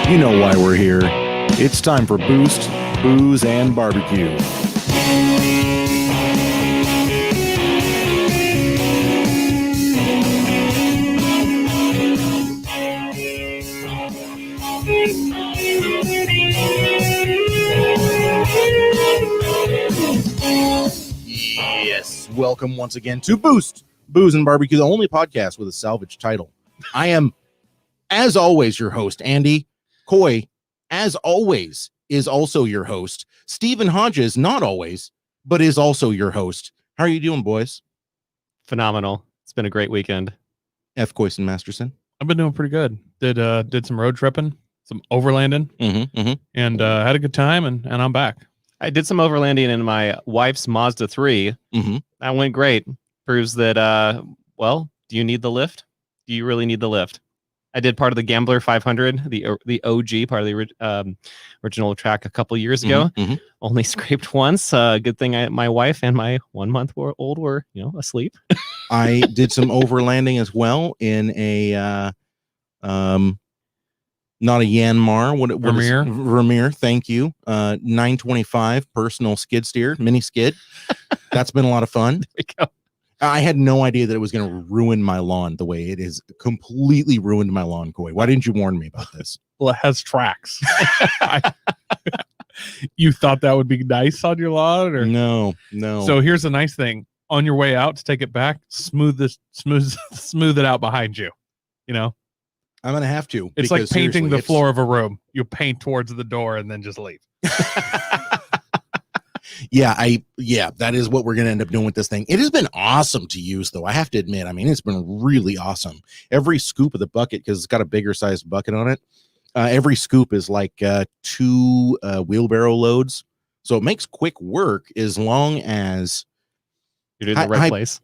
You know why we're here. It's time for Boost, Booze, and Barbecue. Yes, welcome once again to Boost, Booze, and Barbecue, the only podcast with a salvage title. I am, as always, your host, Andy. Coy, as always, is also your host. Stephen Hodges, not always, but is also your host. How are you doing, boys? Phenomenal. It's been a great weekend. F. Coyson Masterson. I've been doing pretty good. Did some road tripping, some overlanding, and had a good time, and I'm back. I did some overlanding in my wife's Mazda 3. That went great. Proves that, well, do you need the lift? Do you really need the lift? I did part of the Gambler 500, the OG, part of the original track a couple years ago. Only scraped once. Good thing my wife and my 1 month old were, asleep. I did some overlanding as well in a not a Yanmar, Vermeer. Vermeer, thank you. 925 personal skid steer, mini skid. That's been a lot of fun. There we go. I had no idea that it was going to ruin my lawn the way it has completely ruined my lawn, Coy. Why didn't you warn me about this? Well, it has tracks. You thought that would be nice on your lawn, or No. So here's the nice thing: on your way out to take it back, smooth it out behind you. I'm going to have to. It's like painting the floor of a room. You paint towards the door and then just leave. Yeah, that is what we're going to end up doing with this thing. It has been awesome to use, though. I have to admit, it's been really awesome. Every scoop of the bucket, because it's got a bigger sized bucket on it, every scoop is like 2 wheelbarrow loads. So it makes quick work as long as you're in the right place.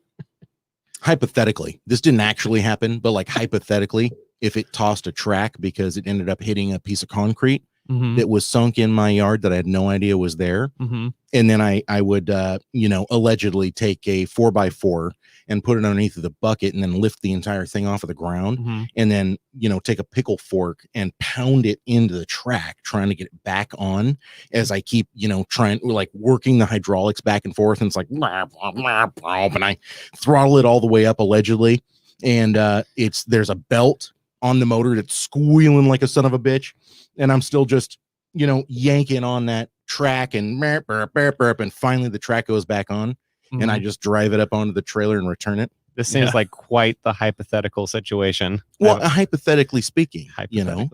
Hypothetically, this didn't actually happen, but like hypothetically, if it tossed a track because it ended up hitting a piece of concrete that was sunk in my yard that I had no idea was there. And then I would, allegedly take a 4x4 and put it underneath of the bucket and then lift the entire thing off of the ground. And then, take a pickle fork and pound it into the track, trying to get it back on as I keep, trying, like working the hydraulics back and forth. And it's like, and I throttle it all the way up allegedly. And there's a belt on the motor that's squealing like a son of a bitch. And I'm still just, yanking on that track and and finally the track goes back on and I just drive it up onto the trailer and return it. This seems like quite the hypothetical situation. Well, hypothetically speaking, I have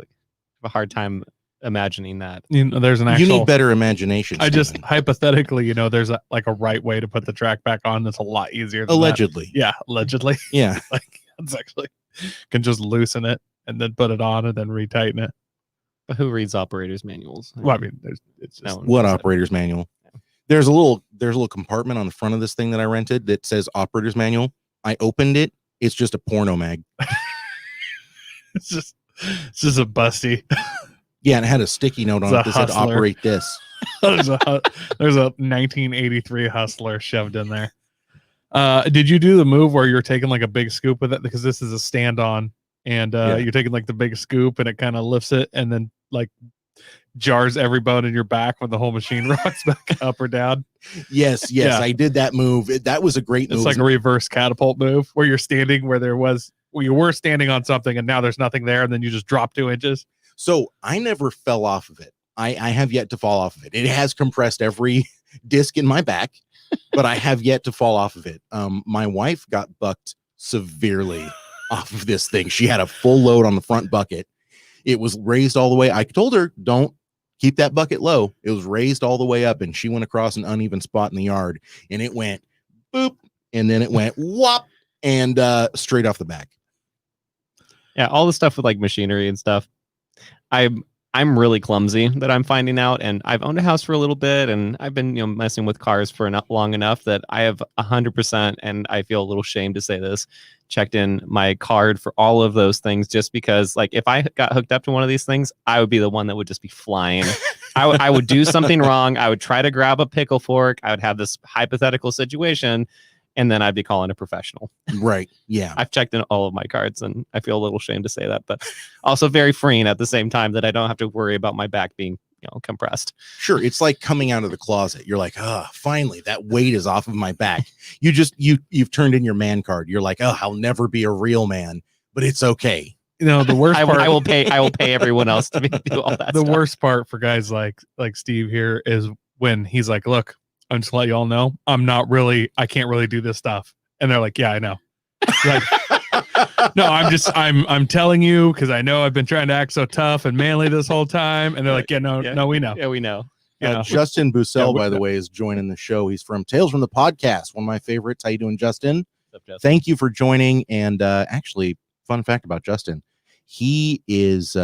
a hard time imagining that. There's an actual. You need better imagination. I just hypothetically, there's a right way to put the track back on. That's a lot easier. Than allegedly. That. Yeah, allegedly. Yeah, that's actually can just loosen it and then put it on and then retighten it. But who reads operators manuals? Well, it's just what operator's manual? Yeah. There's a little compartment on the front of this thing that I rented that says operator's manual. I opened it. It's just a porno mag. It's just a busty. Yeah, and it had a sticky note on it that said operate this. There's a 1983 Hustler shoved in there. Did you do the move where you're taking like a big scoop with it? Because this is a stand on. And you're taking like the big scoop and it kind of lifts it and then like jars every bone in your back when the whole machine rocks back up or down. Yes. Yeah. I did that move. That was a great move. It's like a reverse catapult move where you're standing where you were standing on something and now there's nothing there and then you just drop 2 inches. So I never fell off of it. I have yet to fall off of it. It has compressed every disc in my back, but I have yet to fall off of it. My wife got bucked severely off of this thing. She had a full load on the front bucket. It was raised all the way. I told her, don't keep that bucket low. It was raised all the way up and she went across an uneven spot in the yard and it went boop and then it went whop and straight off the back. Yeah, all the stuff with like machinery and stuff. I'm really clumsy that I'm finding out, and I've owned a house for a little bit, and I've been messing with cars for long enough that I have 100%, and I feel a little ashamed to say this, checked in my card for all of those things, just because like if I got hooked up to one of these things, I would be the one that would just be flying. I would do something wrong. I would try to grab a pickle fork. I would have this hypothetical situation, and then I'd be calling a professional. Right. Yeah. I've checked in all of my cards, and I feel a little ashamed to say that, but also very freeing at the same time that I don't have to worry about my back being, compressed. Sure. It's like coming out of the closet. You're like, finally, that weight is off of my back. You've turned in your man card. You're like, I'll never be a real man, but it's okay. The worst part. I will pay everyone else to do all that. The worst part for guys like Steve here is when he's like, look, I'm just let you all know, I can't really do this stuff. And they're like, yeah, I know. Like, no, I'm telling you, because I know I've been trying to act so tough and manly this whole time. And they're like, no, we know. Yeah, we know. Justin Bussell, by the way, is joining the show. He's from Tales from the Podcast, one of my favorites. How you doing, Justin? What's up, Justin? Thank you for joining. And actually, fun fact about Justin, he is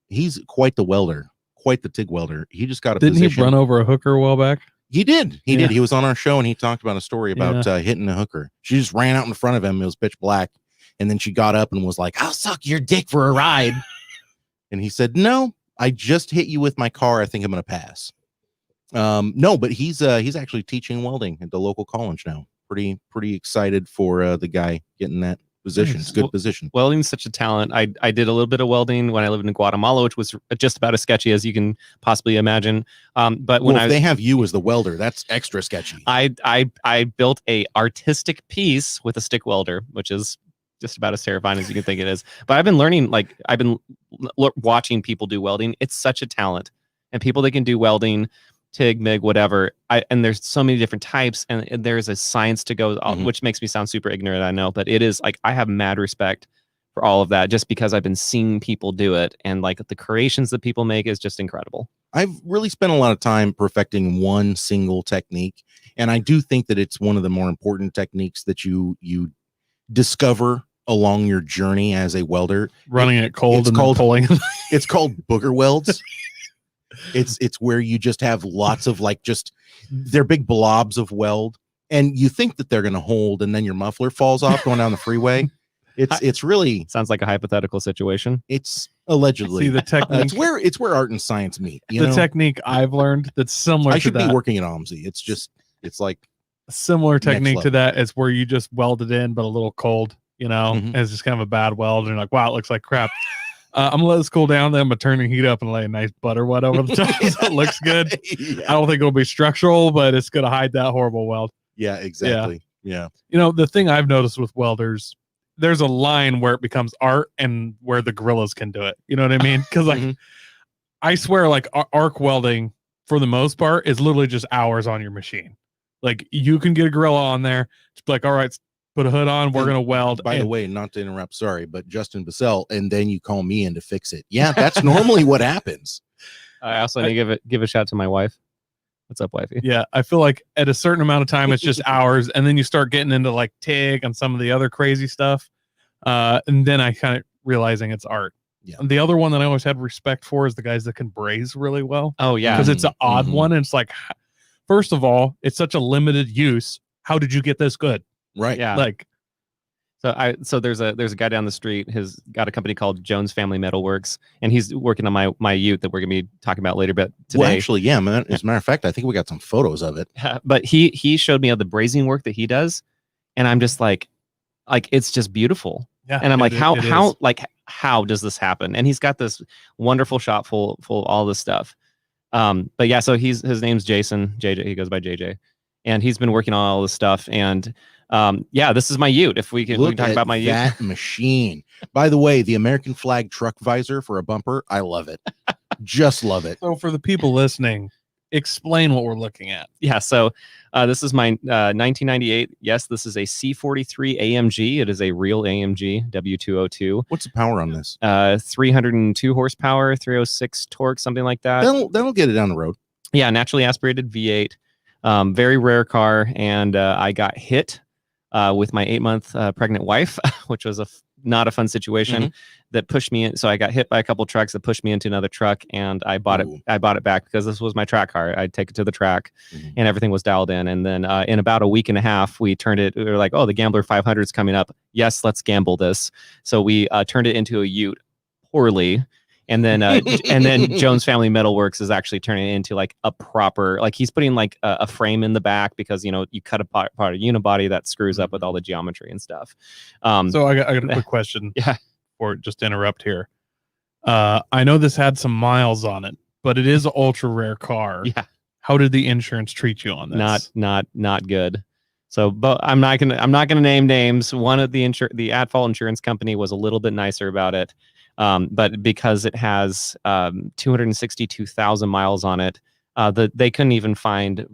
he's quite the welder, quite the TIG welder. He just got a Didn't position. he run over a hooker a while back? He did. He did. He was on our show and he talked about a story about hitting a hooker. She just ran out in front of him. It was pitch black. And then she got up and was like, I'll suck your dick for a ride. And he said, no, I just hit you with my car. I think I'm going to pass. No, but he's actually teaching welding at the local college now. Pretty excited for the guy getting that position. It's a good position. Welding's such a talent. I did a little bit of welding when I lived in Guatemala, which was just about as sketchy as you can possibly imagine. But when they have you as the welder, that's extra sketchy. I built a artistic piece with a stick welder, which is just about as terrifying as you can think it is. But I've been learning, watching people do welding. It's such a talent, and people that can do welding, TIG, MIG, whatever. And there's so many different types, and there's a science to go, which makes me sound super ignorant, I know, but it is like, I have mad respect for all of that just because I've been seeing people do it, and like the creations that people make is just incredible. I've really spent a lot of time perfecting one single technique, and I do think that it's one of the more important techniques that you discover along your journey as a welder. Running it cold and pulling. It's called booger welds. It's where you just have lots of they're big blobs of weld, and you think that they're going to hold, and then your muffler falls off going down the freeway. It's really sounds like a hypothetical situation. It's allegedly. See, the technique. It's where art and science meet. Technique I've learned that's similar. I should be working at OMSI. It's like a similar technique to that is where you just weld it in, but a little cold. It's just kind of a bad weld, and you're like, wow, it looks like crap. I'm gonna let this cool down, then I'm gonna turn the heat up and lay a nice butter wet over the top so it looks good. Yeah. I don't think it'll be structural, but it's gonna hide that horrible weld. Yeah, exactly. Yeah. The thing I've noticed with welders, there's a line where it becomes art and where the gorillas can do it. You know what I mean? Because I swear, like arc welding for the most part is literally just hours on your machine. Like you can get a gorilla on there, just be like, all right, put a hood on, we're going to weld. By the way, not to interrupt, sorry, but Justin Bussell, and then you call me in to fix it. Yeah, that's normally what happens. I also need to give a shout to my wife. What's up, wifey? Yeah, I feel like at a certain amount of time, it's just hours, and then you start getting into like TIG and some of the other crazy stuff. And then I kind of realizing it's art. Yeah. And the other one that I always had respect for is the guys that can braze really well. Oh, yeah. Because it's an odd one. And it's like, first of all, it's such a limited use. How did you get this good? Right. Yeah. Like, so there's a guy down the street who's got a company called Jones Family Metalworks, and he's working on my Ute that we're gonna be talking about later. But today, well, actually, yeah, man. As a matter of fact, I think we got some photos of it. But he showed me all the brazing work that he does, and I'm just like it's just beautiful. Yeah. And I'm like, how does this happen? And he's got this wonderful shop full of all this stuff. But yeah, so his name's Jason JJ. He goes by JJ, and he's been working on all this stuff. And this is my Ute. If we can talk about my Ute. That machine. By the way, the American flag truck visor for a bumper, I love it. Just love it. So for the people listening, explain what we're looking at. Yeah, so this is my 1998. Yes, this is a C43 AMG. It is a real AMG W202. What's the power on this? 302 horsepower, 306 torque, something like that. That'll get it down the road. Yeah, naturally aspirated V8. Very rare car, and I got hit with my 8-month pregnant wife, which was not a fun situation. That pushed me in. So I got hit by a couple trucks that pushed me into another truck, and I bought it back because this was my track car. I'd take it to the track, and everything was dialed in. And then in about a week and a half, we were like, oh, the Gambler 500 is coming up. Yes, let's gamble this. So we turned it into a Ute poorly. And then and then Jones Family Metalworks is actually turning it into like a proper, like he's putting like a frame in the back because, you know, you cut apart part of unibody that screws up with all the geometry and stuff. So I got a quick question. Yeah. Or just to interrupt here. I know this had some miles on it, but it is an ultra rare car. Yeah. How did the insurance treat you on this? Not good. So, but I'm not gonna name names. One of the at fault insurance company was a little bit nicer about it, but because it has 262,000 miles on it, they couldn't even find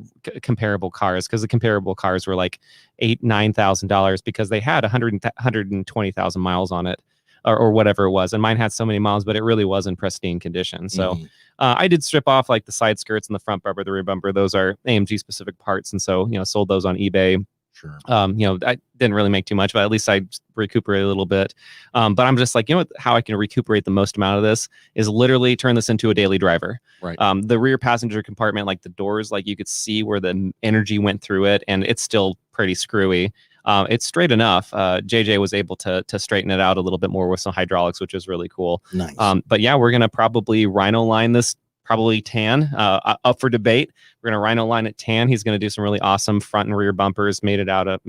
comparable cars because the comparable cars were like $9,000 because they had 120,000 miles on it. Or whatever it was, and mine had so many miles, but it really was in pristine condition. So I did strip off like the side skirts and the front bumper, the rear bumper. Those are AMG specific parts, and so, you know, sold those on eBay. Sure. You know, I didn't really make too much, but at least I recuperated a little bit. But I'm just like, you know what, how I can recuperate the most amount of this is literally turn this into a daily driver. Right. The rear passenger compartment, like the doors, like you could see where the energy went through it, and it's still pretty screwy. It's straight enough. JJ was able to straighten it out a little bit more with some hydraulics, which is really cool. Nice. But yeah, we're gonna probably rhino line this, probably tan. Up for debate. We're gonna rhino line it tan. He's gonna do some really awesome front and rear bumpers make out of.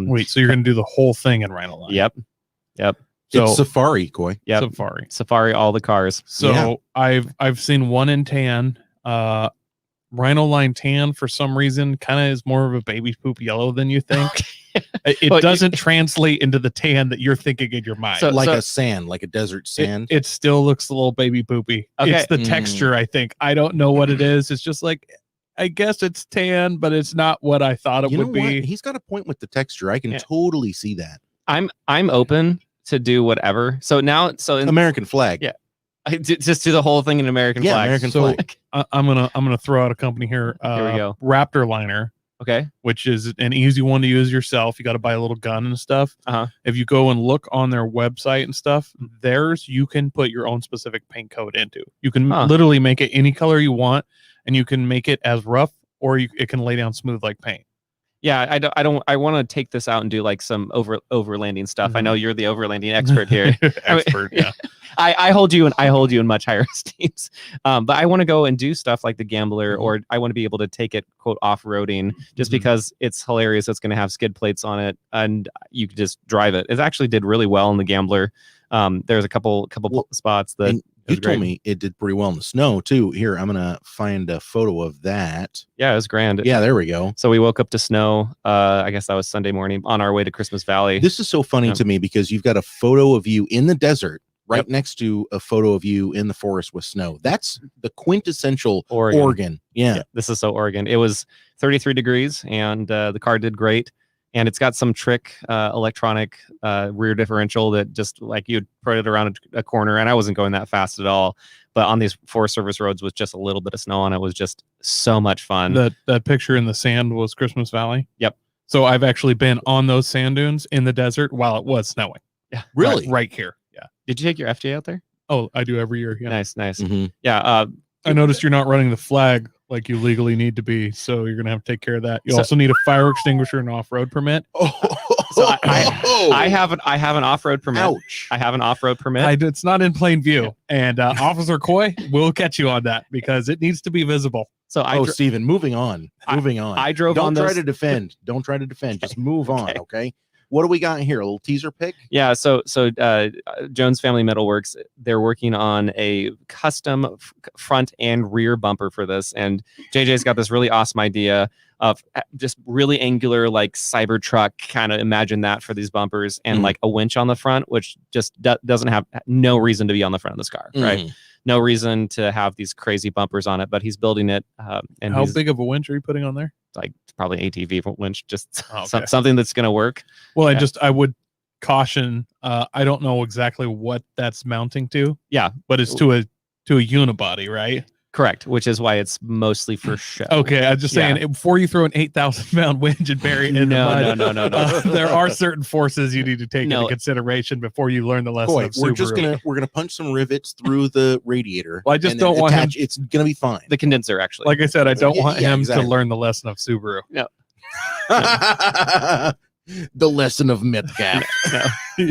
Wait, so you're gonna do the whole thing in rhino line? Yep. So it's Safari, Coy. Yep. Safari, all the cars. So yeah. I've seen one in tan. Rhino line tan for some reason kind of is more of a baby poop yellow than you think. It doesn't translate into the tan that you're thinking in your mind. So, like a sand, like a desert sand. It still looks a little baby poopy. Okay. It's the texture, I think. I don't know what it is. It's just like, I guess it's tan, but it's not what I thought it would be. He's got a point with the texture. I can totally see that. I'm open to do whatever. So now, American flag. Yeah. Just do the whole thing in American flag. American flag. I'm gonna throw out a company here. Here we go. Raptor Liner. Okay. Which is an easy one to use yourself. You got to buy a little gun and stuff. If you go and look on their website and stuff, theirs you can put your own specific paint code into. You can literally make it any color you want, and you can make it as rough, or it can lay down smooth like paint. Yeah, I want to take this out and do like some overlanding stuff. I know you're the overlanding expert here. Expert, yeah. I hold you in much higher esteem. But I want to go and do stuff like the Gambler, or I want to be able to take it, quote, off-roading, just because it's hilarious. It's going to have skid plates on it, and you could just drive it. It actually did really well in the Gambler. There's a couple spots that you told me it did pretty well in the snow too. Here, I'm gonna find a photo of that. Yeah, it was grand. Yeah, there we go. So we woke up to snow. I guess that was Sunday morning on our way to Christmas Valley. This is so funny to me because you've got a photo of you in the desert right next to a photo of you in the forest with snow. That's the quintessential Oregon. Yeah, this is so Oregon. It was 33 degrees, and the car did great. And it's got some trick electronic rear differential that just like you'd put it around a corner, and I wasn't going that fast at all. But on these Forest Service roads with just a little bit of snow on it was just so much fun. That picture in the sand was Christmas Valley. Yep. So I've actually been on those sand dunes in the desert while it was snowing. Yeah. Really? Right here. Yeah. Did you take your FJ out there? Oh, I do every year. Yeah. Nice. Mm-hmm. Yeah. I noticed you're not running the flag like you legally need to be, so you're gonna have to take care of that. You also need a fire extinguisher and off-road permit. So I have an off-road permit. Ouch. I have an off-road permit. It's not in plain view, and Officer Coy will catch you on that because it needs to be visible. So Stephen, moving on. I drove Don't on try those. to defend. Don't try to defend. Just move on, okay? What do we got here? A little teaser pic? Yeah, so Jones Family Metalworks, they're working on a custom front and rear bumper for this, and JJ's got this really awesome idea of just really angular, like Cybertruck, kind of imagine that for these bumpers, and like a winch on the front, which just doesn't have no reason to be on the front of this car, right? No reason to have these crazy bumpers on it, but he's building it. And how big of a winch are you putting on there? Like probably ATV winch, just something that's going to work. Well, I would caution. I don't know exactly what that's mounting to. Yeah, but it's to a unibody, right? Correct, which is why it's mostly for show. Okay, I'm just saying, before you throw an 8,000-pound winch and bury it in the mud, no. There are certain forces you need to take into consideration before you learn the lesson of Subaru. We're gonna punch some rivets through the radiator. Well, I just don't want him. It's gonna be fine. The condenser, actually. Like I said, I don't want him to learn the lesson of Subaru. No. The lesson of Metcalf. No.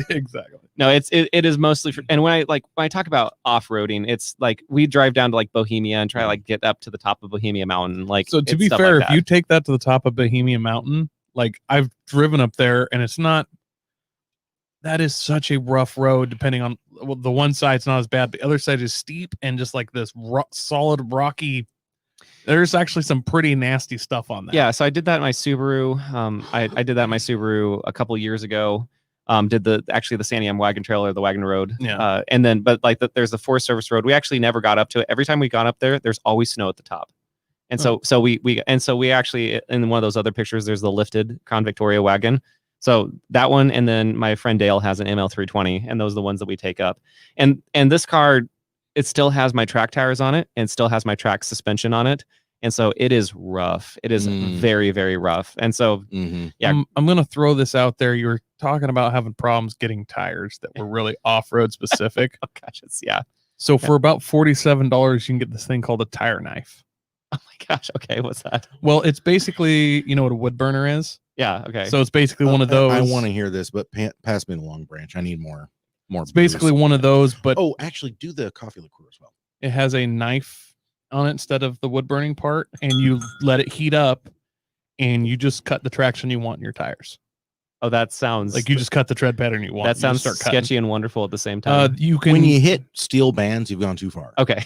Exactly. No, it is mostly for, and when I talk about off-roading, it's like we drive down to like Bohemia and try to like get up to the top of Bohemia Mountain. Like, So to it's be stuff fair, like if you take that to the top of Bohemia Mountain, like I've driven up there and it's not, that is such a rough road depending on, well, the one side's not as bad. The other side is steep and just like this solid rocky. There's actually some pretty nasty stuff on that. Yeah, so I did that in my Subaru. I did that in my Subaru a couple years ago. Did the Sandy M wagon trail or the wagon road. Yeah. And then, but like there's the Forest Service road. We actually never got up to it. Every time we got up there, there's always snow at the top. And so we actually, in one of those other pictures, there's the lifted Crown Victoria wagon. So that one, and then my friend Dale has an ML320, and those are the ones that we take up. And this car, it still has my track tires on it and still has my track suspension on it. And so it is rough. It is very, very rough. And so, yeah, I'm going to throw this out there. You were talking about having problems getting tires that were really off-road specific. Oh gosh, yeah. So for about $47, you can get this thing called a tire knife. Oh my gosh. Okay. What's that? Well, it's basically, you know what a wood burner is? Yeah. Okay. So it's basically one of those. I want to hear this, but pass me the long branch. I need more. It's basically one of those, but actually do the coffee liqueur as well. it has a knife on it instead of the wood burning part, and you let it heat up and you just cut the traction you want in your tires. Oh, that sounds Like you just cut the tread pattern you want. that sounds start cutting. sketchy and wonderful at the same time. You can, When you hit steel bands, you've gone too far. Okay.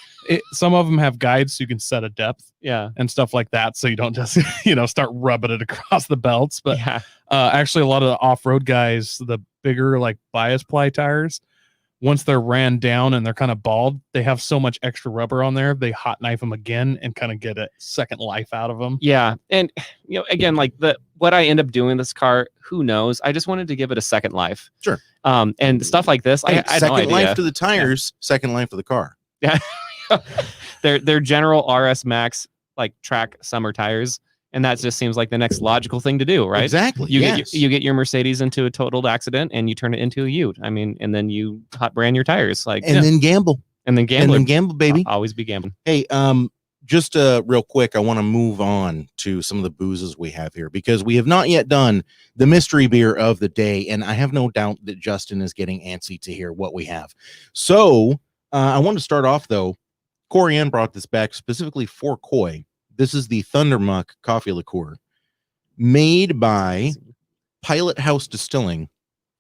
some of them have guides so you can set a depth Yeah. and stuff like that, so you don't just start rubbing it across the belts. But Yeah. actually, a lot of the off-road guys, the bigger like bias ply tires, once they're ran down and they're kind of bald, they have so much extra rubber on there, they hot knife them again and kind of get a second life out of them. Yeah. And again, like what I end up doing this car, who knows? I just wanted to give it a second life. Sure. And stuff like this, I had no second idea. life to the tires, second life to the car. Yeah. They're general RS Max like track summer tires. And that just seems like the next logical thing to do, right? Exactly. You get your Mercedes into a totaled accident and you turn it into a Ute. I mean, and then you hot brand your tires, like, then gamble. and then gamble. And then gamble, baby. Always be gambling. Hey, just real quick, I want to move on to some of the boozes we have here because we have not yet done the mystery beer of the day, and I have no doubt that Justin is getting antsy to hear what we have. So I want to start off though. Corianne brought this back specifically for Coy. This is the Thundermuck coffee liqueur, made by Pilot House Distilling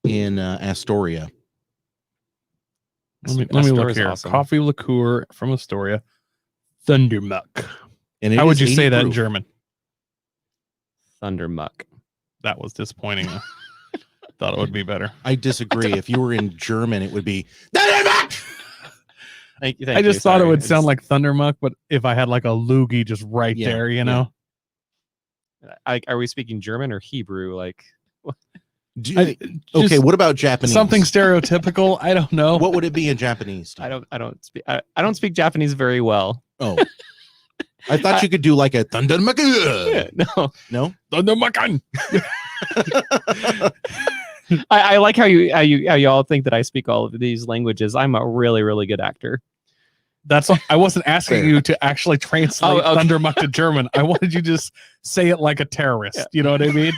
in Astoria. Let me Astoria's look here. awesome. Coffee liqueur from Astoria, Thundermuck. And How would you 80 say that in proof. German? Thundermuck. That was disappointing. Thought it would be better. I disagree. If you were in German, it would be Thundermuck. Thank you. I just thought it would sound like Thundermuck, but if I had like a loogie just right Yeah, there, yeah. Are we speaking German or Hebrew? Like, Okay, just what about Japanese? something stereotypical. I don't know. What would it be in Japanese? I don't speak Japanese very well. Oh, I thought you could do like a Thundermuck. No. No, Thundermuck. I like how you all think that I speak all of these languages. I'm a really, really good actor. That's I wasn't asking you to actually translate Oh, okay. Thundermuck to German. I wanted you to just say it like a terrorist. Yeah. You know what I mean?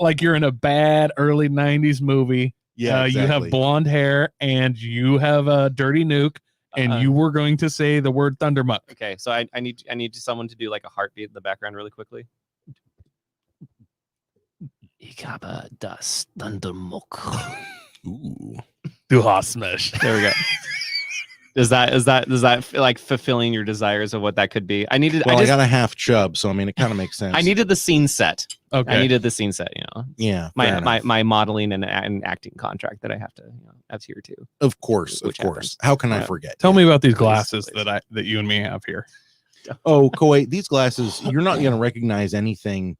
Like you're in a bad early '90s movie. yeah, You have blonde hair and you have a dirty nuke, and you were going to say the word Thundermuck. Okay, so I need someone to do like a heartbeat in the background really quickly. Ich habe das Thundermuck. Ooh. Du hast mich. There we go. Does that feel like fulfilling your desires of what that could be? I got a half chub, so I mean, it kind of makes sense. I needed the scene set. Okay. I needed the scene set. Yeah, fair enough. my modeling and acting contract that I have to adhere to. Of course. Which happens. How can I Yeah. forget? Tell me about these Please, glasses please. that you and me have here. Oh, Koi, these glasses, you're not going to recognize anything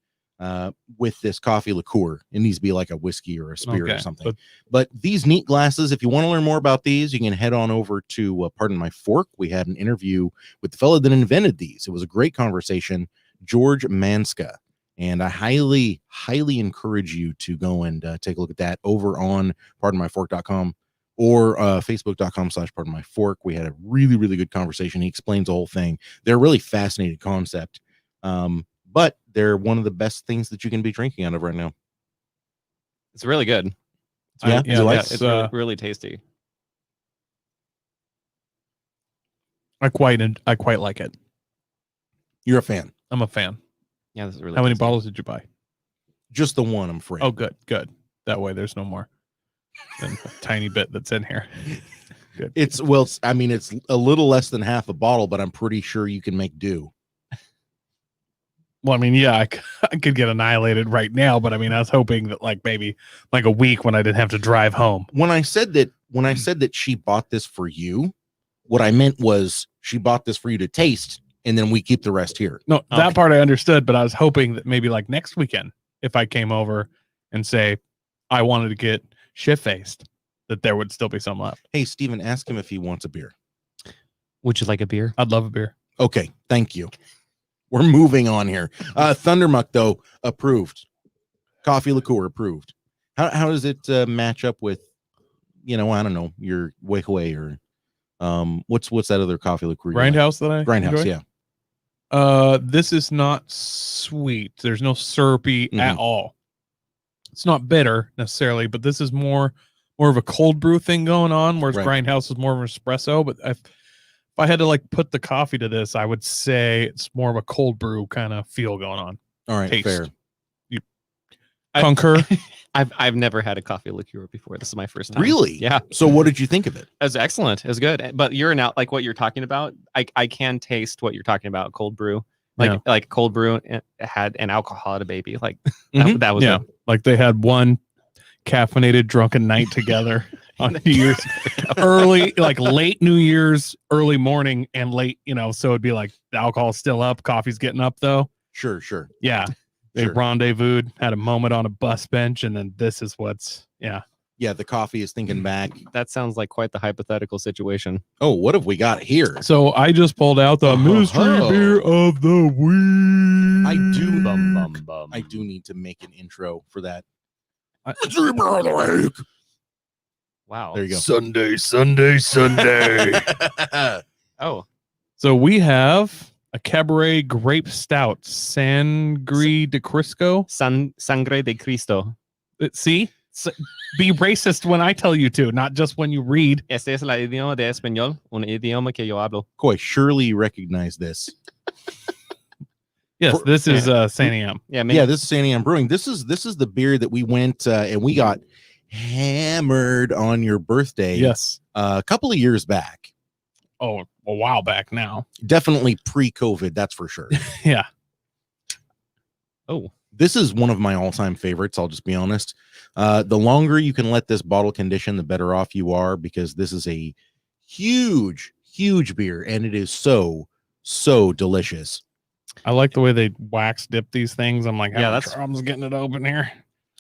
with this coffee liqueur. It needs to be like a whiskey or a spirit or something. But these neat glasses, if you want to learn more about these, you can head on over to Pardon My Fork. We had an interview with the fellow that invented these. It was a great conversation, George Manska. And I highly, highly encourage you to go and take a look at that over on pardonmyfork.com or facebook.com/pardonmyfork. We had a really, really good conversation. He explains the whole thing. They're a really fascinating concept. but they're one of the best things that you can be drinking out of right now. It's really good. Yeah, yeah, It's really, really tasty. I quite like it. You're a fan. I'm a fan. Yeah, this is really How many tasty. bottles did you buy? Just the one, I'm afraid. Oh, good. That way there's no more than a tiny bit that's in here. Good. It's a little less than half a bottle, but I'm pretty sure you can make do. Well, I mean, yeah, I could get annihilated right now, but I mean, I was hoping that like maybe like a week when I didn't have to drive home. When I said that she bought this for you, what I meant was she bought this for you to taste, and then we keep the rest here. No, that part I understood, but I was hoping that maybe like next weekend, if I came over and say I wanted to get shit-faced, that there would still be some left. Hey, Steven, ask him if he wants a beer. Would you like a beer? I'd love a beer. Okay, thank you. We're moving on here. Thundermuck, though, approved. Coffee liqueur approved. How does it match up with, I don't know, your Wake Away or what's that other coffee liqueur? Grindhouse that I Grindhouse, enjoy? yeah. This is not sweet. There's no syrupy at all. It's not bitter necessarily, but this is more of a cold brew thing going on, whereas Grindhouse is more of an espresso. But if I had to like put the coffee to this, I would say it's more of a cold brew kind of feel going on. All right, Taste. fair. You concur? I've never had a coffee liqueur before. This is my first time. Really? Yeah. So what did you think of it? It was excellent. It was good. But you're now like what you're talking about. I can taste what you're talking about. Cold brew, like cold brew had an alcohol at a baby. Like that was it. Like they had one caffeinated drunken night together on New Year's early, like late New Year's, early morning, and late. So it'd be like the alcohol's still up, coffee's getting up though. Sure. Yeah. They rendezvoused, had a moment on a bus bench, and then this is what's Yeah, the coffee is thinking back. That sounds like quite the hypothetical situation. Oh, what have we got here? So I just pulled out the mystery beer of the week. I do need to make an intro for that. Mystery beer of the week. Wow. There you go. Sunday. Oh. So we have a Cabaret Grape Stout, Sangre de Crisco. Sangre de Cristo. See? Be racist when I tell you to, not just when you read. Este es el idioma de español, un idioma que yo hablo. Koi, surely you recognize this. Yes, this is Saniam. Yeah, this is Saniam Brewing. This is the beer that we went and we got hammered on your birthday. Yes. A couple of years back. Oh, a while back now. Definitely pre-COVID, that's for sure. Yeah. Oh. This is one of my all-time favorites, I'll just be honest. The longer you can let this bottle condition, the better off you are, because this is a huge beer, and it is so delicious. I like the way they wax dip these things. I'm like, that's problems getting it open here.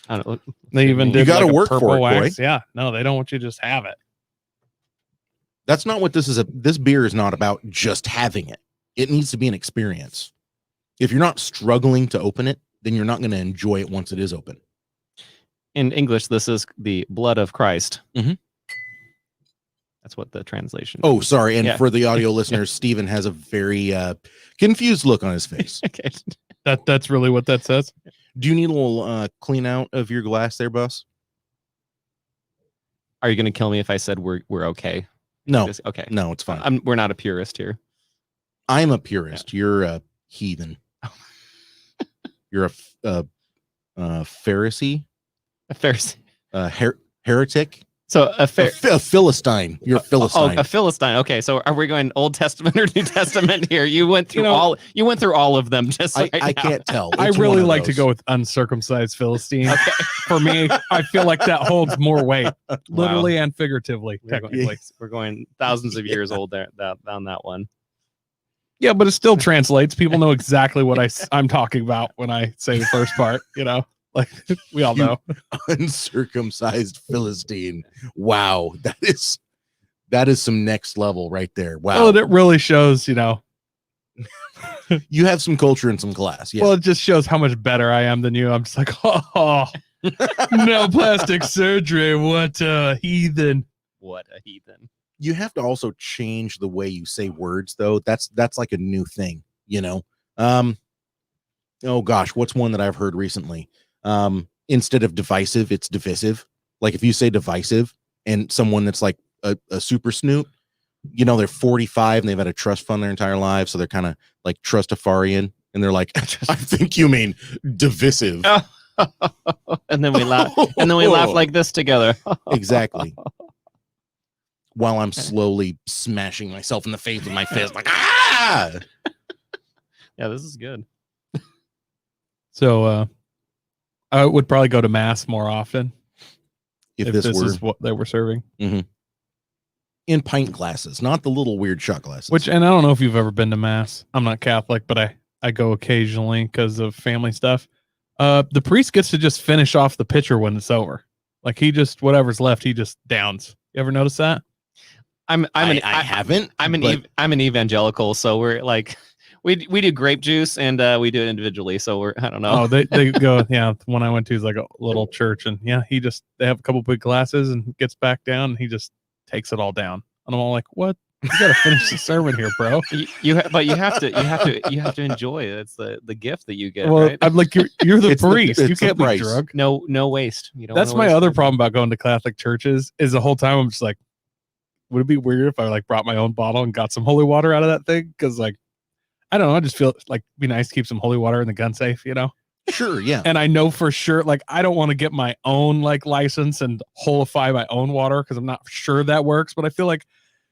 I don't know. They even did You gotta like work purple for it, wax. Coy. Yeah, no, they don't want you to just have it. That's not what this is. This beer is not about just having it. It needs to be an experience. If you're not struggling to open it, then you're not going to enjoy it once it is open. In English, this is the blood of Christ. Mm-hmm. That's what the translation. Oh, sorry. And Yeah. for the audio listeners, Steven has a very confused look on his face. Okay. That's really what that says. Do you need a little clean out of your glass there, boss? Are you going to kill me if I said we're okay? No. Okay. No, it's fine. We're not a purist here. I'm a purist. Yeah. You're a heathen. You're a Pharisee. A Pharisee. Heretic. So a Philistine. You're a Philistine. Oh, a Philistine. Okay, so are we going Old Testament or New Testament here? You went through You went through all of them. Just right I now. can't tell. I really like to go with uncircumcised Philistine. Okay. For me, I feel like that holds more weight, literally and figuratively. Technically, we're going thousands of years old there on that one. Yeah, but it still translates. People know exactly what I'm talking about when I say the first part. Like we all know. Uncircumcised Philistine. Wow, that is some next level right there. Wow. Well, it really shows, you have some culture and some class. Yeah. Well, it just shows how much better I am than you. I'm just like, oh, no plastic surgery. What a heathen. What a heathen. You have to also change the way you say words, though. That's like a new thing, Oh gosh, what's one that I've heard recently? Instead of divisive, it's divisive. Like if you say divisive and someone that's like a super snoot, you know, they're 45 and they've had a trust fund their entire lives, so they're kind of like trustafarian, and they're like, I think you mean divisive. And then we laugh, like this together. Exactly. While I'm slowly smashing myself in the face with my fist, like, ah! Yeah, this is good. So I would probably go to mass more often If this were is what they were serving. in pint glasses, not the little weird shot glasses. Which, and I don't know if you've ever been to mass. I'm not Catholic, but I go occasionally because of family stuff. The priest gets to just finish off the pitcher when it's over. Like he just, whatever's left, he just downs. You ever notice that? I haven't. I'm an evangelical, so we're like we do grape juice and we do it individually. So I don't know. Oh, they go. Yeah, the one I went to is like a little church, and yeah, they have a couple big glasses and gets back down, and he just takes it all down. And I'm all like, what? You gotta finish the sermon here, bro. But you have to enjoy it. It's the gift that you get. Well, right? I'm like, you're the priest. You it's the can't be price. drunk. No waste. You don't. That's my other problem about going to Catholic churches is the whole time I'm just like, would it be weird if I like brought my own bottle and got some holy water out of that thing? Because like, I don't know, I just feel like it'd be nice to keep some holy water in the gun safe, you know? Sure, yeah. And I know for sure, like, I don't want to get my own like license and holify my own water because I'm not sure that works. But I feel like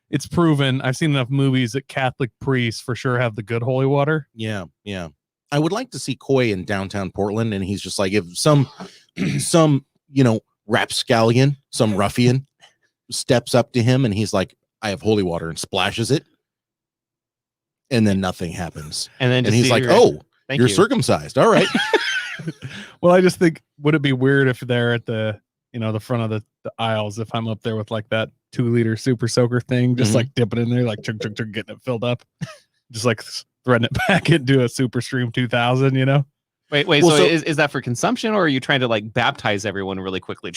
it's proven. I've seen enough movies that Catholic priests for sure have the good holy water. Yeah. I would like to see Coy in downtown Portland, and he's just like, if some rapscallion, some ruffian steps up to him and he's like, I have holy water, and splashes it, and then nothing happens. And he's like, you're circumcised. All right. Well, I just think, would it be weird if they're at the front of the aisles, if I'm up there with like that 2-liter super soaker thing, just like dipping in there, like chug, chug, chug, getting it filled up, just like threading it back into a Super Stream 2000, you know? Wait. Well, so is that for consumption, or are you trying to like baptize everyone really quickly?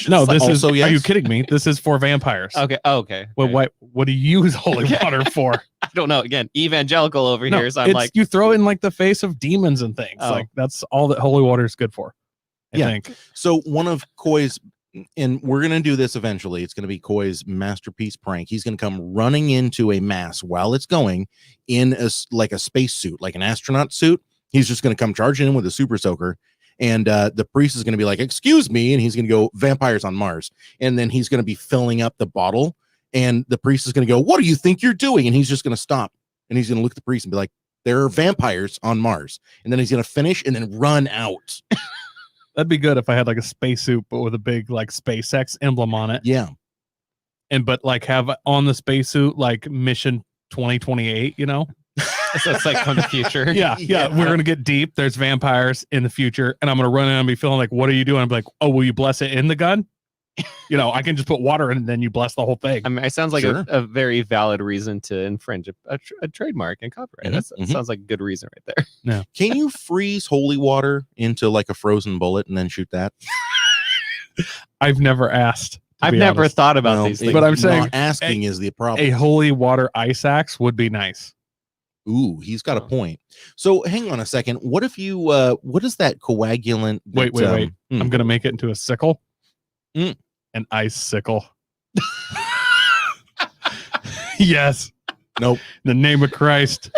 No, this is. Are you kidding me? This is for vampires. Okay. Okay. Well, what do you use holy water for? I don't know. Again, evangelical over here. So I'm like, you throw it in like the face of demons and things. Like that's all that holy water is good for. I think. So one of Coy's, and we're going to do this eventually, it's going to be Coy's masterpiece prank. He's going to come running into a mass while it's going in a space suit, like an astronaut suit. He's just going to come charging in with a super soaker, and the priest is going to be like, excuse me, and he's going to go, vampires on Mars. And then he's going to be filling up the bottle, and the priest is going to go, what do you think you're doing? And he's just going to stop, and he's going to look at the priest and be like, there are vampires on Mars. And then he's going to finish and then run out. That'd be good if I had like a spacesuit, but with a big like SpaceX emblem on it. Yeah. But like have on the spacesuit like Mission 2028, you know? So it's like from the future. Yeah. We're gonna get deep. There's vampires in the future, and I'm gonna run in and be feeling like, what are you doing? I'm like, oh, will you bless it in the gun? You know, I can just put water in and then you bless the whole thing. I mean, it sounds like a very valid reason to infringe a trademark and copyright. That sounds like a good reason right there. No. Can you freeze holy water into like a frozen bullet and then shoot that? I've never asked. I've never thought about these things. But I'm saying asking is the problem. A holy water ice axe would be nice. Ooh, he's got a point. So hang on a second. What if you what is that coagulant? Wait. I'm gonna make it into a sickle. An ice sickle. Yes. Nope. In the name of Christ.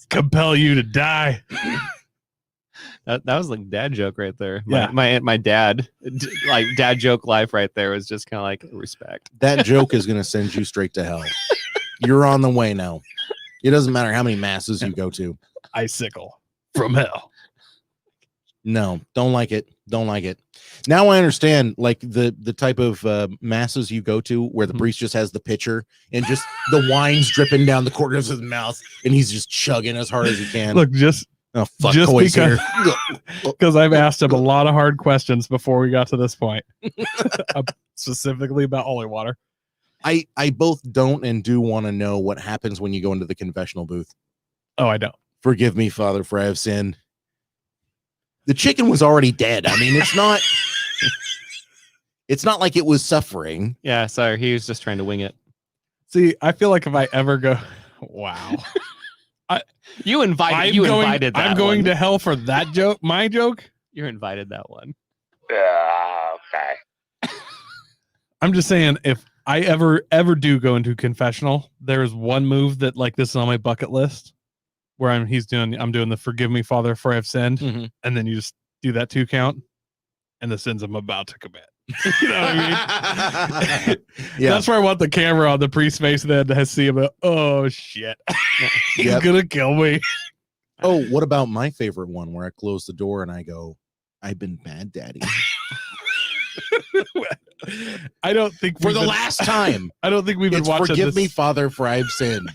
Compel you to die. That was like dad joke right there. Yeah. My dad, like dad joke life right there was just kind of like respect. That joke is gonna send you straight to hell. You're on the way now. It doesn't matter how many masses you go to. Icicle from hell. No, don't like it. Don't like it. Now I understand like the type of masses you go to where the priest just has the pitcher and just the wine's dripping down the corners of his mouth and he's just chugging as hard as he can. Look, just because I've asked him a lot of hard questions before we got to this point, specifically about holy water. I both don't and do want to know what happens when you go into the confessional booth. Oh, I don't. Forgive me, Father, for I have sinned. The chicken was already dead. I mean, it's not like it was suffering. Yeah, sorry, he was just trying to wing it. See, I feel like if I ever go, wow. You invited that I'm going one. to hell for that joke. My joke. You invited that one. Okay. I'm just saying, if I ever do go into confessional, there's one move that like this is on my bucket list where I'm doing the forgive me, Father, for I've sinned, and then you just do that 2 count, and the sins I'm about to commit. You know what I mean? Yeah. That's where I want the camera on the priest's face then to see him. Oh shit, he's Yep. gonna kill me. Oh, what about my favorite one where I close the door and I go, I've been bad daddy I don't think for the last time. I don't think we've been It's watching. forgive me, Father, for I've sinned.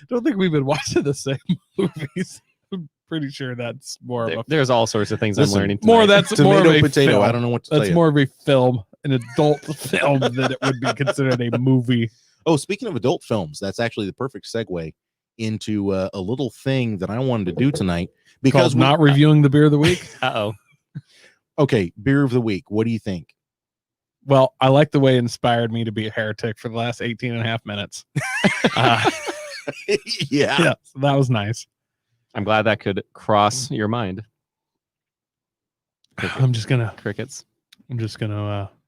Don't think we've been watching the same movies. I'm pretty sure that's more of a There's all sorts of things Listen, I'm learning. more. Tonight. That's more of Tomato a potato. film. I don't know what to That's tell you. more of a film, an adult film, than it would be considered a movie. Oh, speaking of adult films, that's actually the perfect segue into a little thing that I wanted to do tonight because Because not reviewing the beer of the week. Uh-oh. Okay, beer of the week. What do you think? Well, I like the way it inspired me to be a heretic for the last 18 and a half minutes. Yeah. So that was nice. I'm glad that could cross your mind. I'm just gonna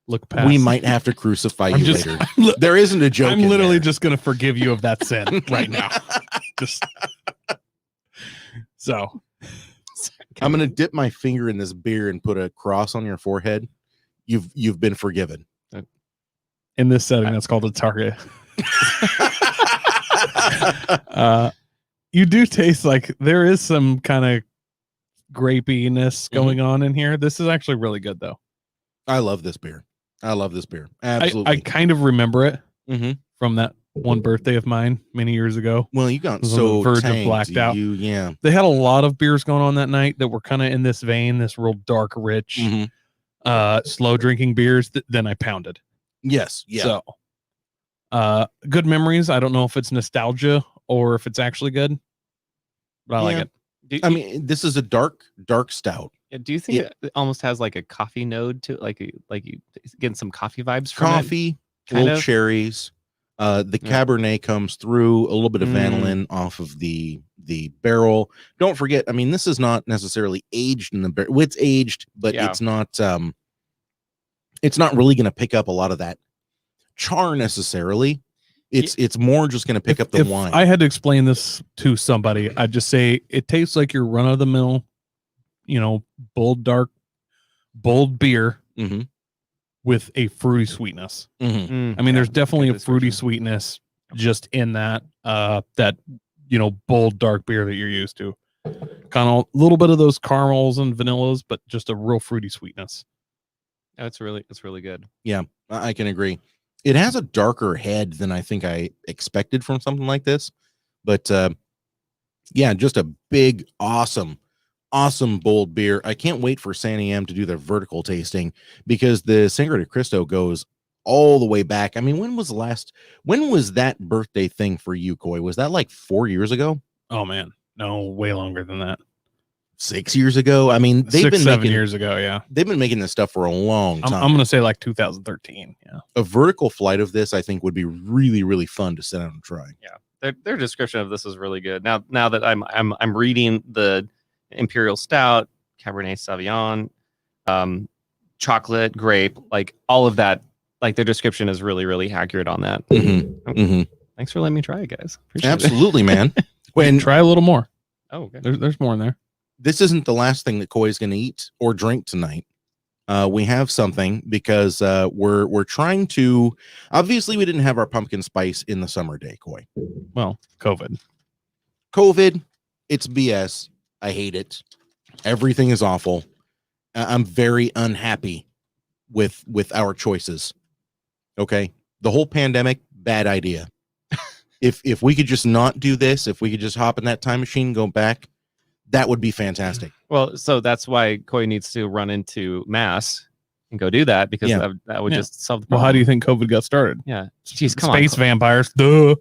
look past. We might have to crucify you later. I'm There isn't a joke. in literally there. just gonna forgive you of that sin right now. Just so I'm gonna dip my finger in this beer and put a cross on your forehead. You've been forgiven. in this setting, that's called a target. You do taste like there is some kind of grapiness going on in here. This is actually really good though. I love this beer. Absolutely. I kind of remember it Mm-hmm. from that one birthday of mine many years ago. Well, you got was on so the verge of tanked. blacked out. Yeah. They had a lot of beers going on that night that were kind of in this vein, this real dark, rich, Mhm. slow drinking beers that then I pounded. Yes. Yeah. So, good memories. I don't know if it's nostalgia or if it's actually good, but I like Yeah. it. Do, I mean, this is a dark stout. do you think it almost has like a coffee node to it? Like you getting some coffee vibes from it? Coffee, kind little of? cherries. The Yeah. Cabernet comes through, a little bit of vanillin off of the barrel. Don't forget, I mean, this is not necessarily aged in the barrel. Well, it's aged, but Yeah. it's not really going to pick up a lot of that char necessarily. It's more just going to pick up the If wine. I had to explain this to somebody, I'd just say it tastes like your run of the mill, bold beer Mm-hmm. with a fruity sweetness. Mm-hmm. I mean, there's Yeah, definitely a good fruity description. sweetness just in that bold dark beer that you're used to. Kind of a little bit of those caramels and vanillas, but just a real fruity sweetness. It's really good. I can agree. It has a darker head than I think I expected from something like this, but yeah, just a big, awesome bold beer. I can't wait for San AM to do their vertical tasting because the Sangre de Cristo goes all the way back. I mean, when was that birthday thing for you, Coy? Was that like 4 years ago? Oh man, no, way longer than that. 6 years ago? I mean, they've been 7 making years ago. Yeah, they've been making this stuff for a long time. I'm gonna say like 2013. Yeah, A vertical flight of this, I think, would be really, really fun to sit down and try. Their description of this is really good. Now that I'm reading the Imperial Stout, Cabernet Sauvignon, chocolate, grape, like all of that, like their description is really, really accurate on that. Mm-hmm. Mm-hmm. Thanks for letting me try it, guys. Appreciate Absolutely, man. and try a little more. it. Oh, okay. There's more in there. This isn't the last thing that Coy's going to eat or drink tonight. We have something because we're trying to. Obviously, we didn't have our pumpkin spice in the summer day, Coy. Well, COVID. It's BS. I hate it. Everything is awful. I'm very unhappy with our choices. Okay, the whole pandemic, bad idea. If we could just not do this, if we could just hop in that time machine and go back, that would be fantastic. Well, so that's why Coy needs to run into Mass and go do that because Yeah. that would Yeah. just solve the Well, problem. how do you think COVID got started? Yeah. Jeez, come Space on. vampires. Duh.